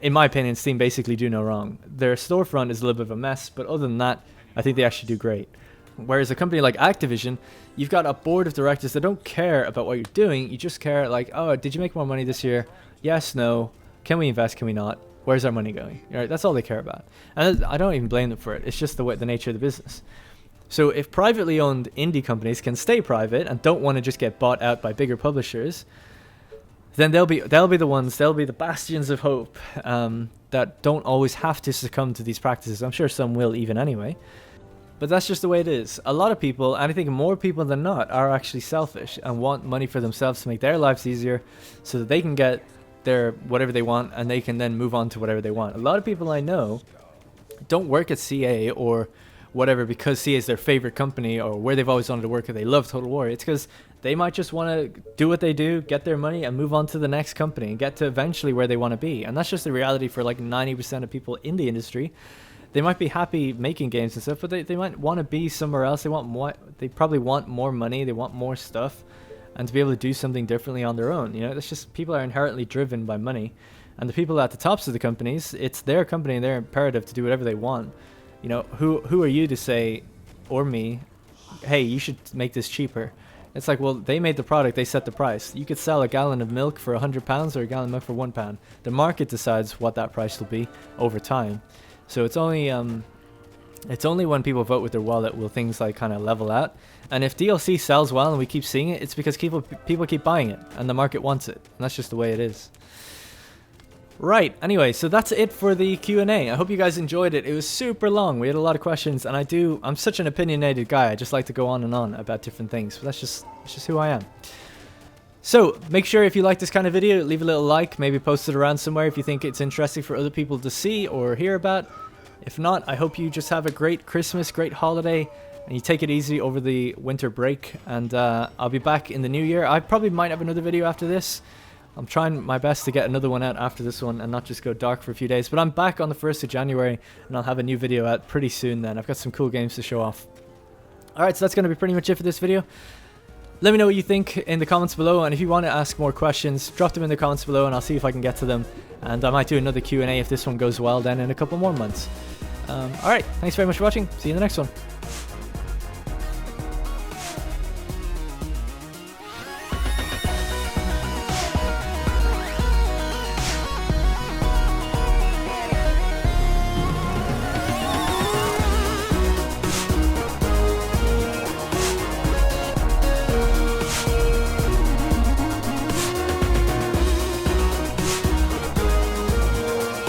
In my opinion, Steam basically do no wrong. Their storefront is a little bit of a mess, but other than that, I think they actually do great. Whereas a company like Activision, you've got a board of directors that don't care about what you're doing. You just care like, oh, did you make more money this year? Yes, no. Can we invest? Can we not? Where's our money going? Right? That's all they care about. And I don't even blame them for it. It's just the nature of the business. So if privately owned indie companies can stay private and don't want to just get bought out by bigger publishers, then they'll be the bastions of hope that don't always have to succumb to these practices. I'm sure some will even anyway. But that's just the way it is. A lot of people, and I think more people than not, are actually selfish and want money for themselves to make their lives easier so that they can get their whatever they want and they can then move on to whatever they want. A lot of people I know don't work at CA or whatever because CA is their favorite company or where they've always wanted to work or they love Total War. It's because they might just want to do what they do, get their money and move on to the next company and get to eventually where they want to be. And that's just the reality for like 90% of people in the industry. They might be happy making games and stuff, but they might want to be somewhere else. They probably want more money, they want more stuff, and to be able to do something differently on their own. You know, that's just, people are inherently driven by money. And the people at the tops of the companies, it's their company and their imperative to do whatever they want. You know, who are you to say, or me, hey, you should make this cheaper? It's like, well, they made the product, they set the price. You could sell a gallon of milk for £100 or a gallon of milk for £1. The market decides what that price will be over time. So it's only when people vote with their wallet will things like kind of level out. And if DLC sells well and we keep seeing it, it's because people keep buying it and the market wants it. And that's just the way it is. Right, anyway, so that's it for the Q&A. I hope you guys enjoyed it. It was super long. We had a lot of questions, and I'm such an opinionated guy. I just like to go on and on about different things. But that's just who I am. So, make sure if you like this kind of video, leave a little like, maybe post it around somewhere if you think it's interesting for other people to see or hear about. If not, I hope you just have a great Christmas, great holiday, and you take it easy over the winter break. And I'll be back in the new year. I probably might have another video after this. I'm trying my best to get another one out after this one and not just go dark for a few days. But I'm back on the 1st of January and I'll have a new video out pretty soon then. I've got some cool games to show off. Alright, so that's going to be pretty much it for this video. Let me know what you think in the comments below, and if you want to ask more questions, drop them in the comments below and I'll see if I can get to them. And I might do another Q&A if this one goes well then in a couple more months. Alright, thanks very much for watching. See you in the next one.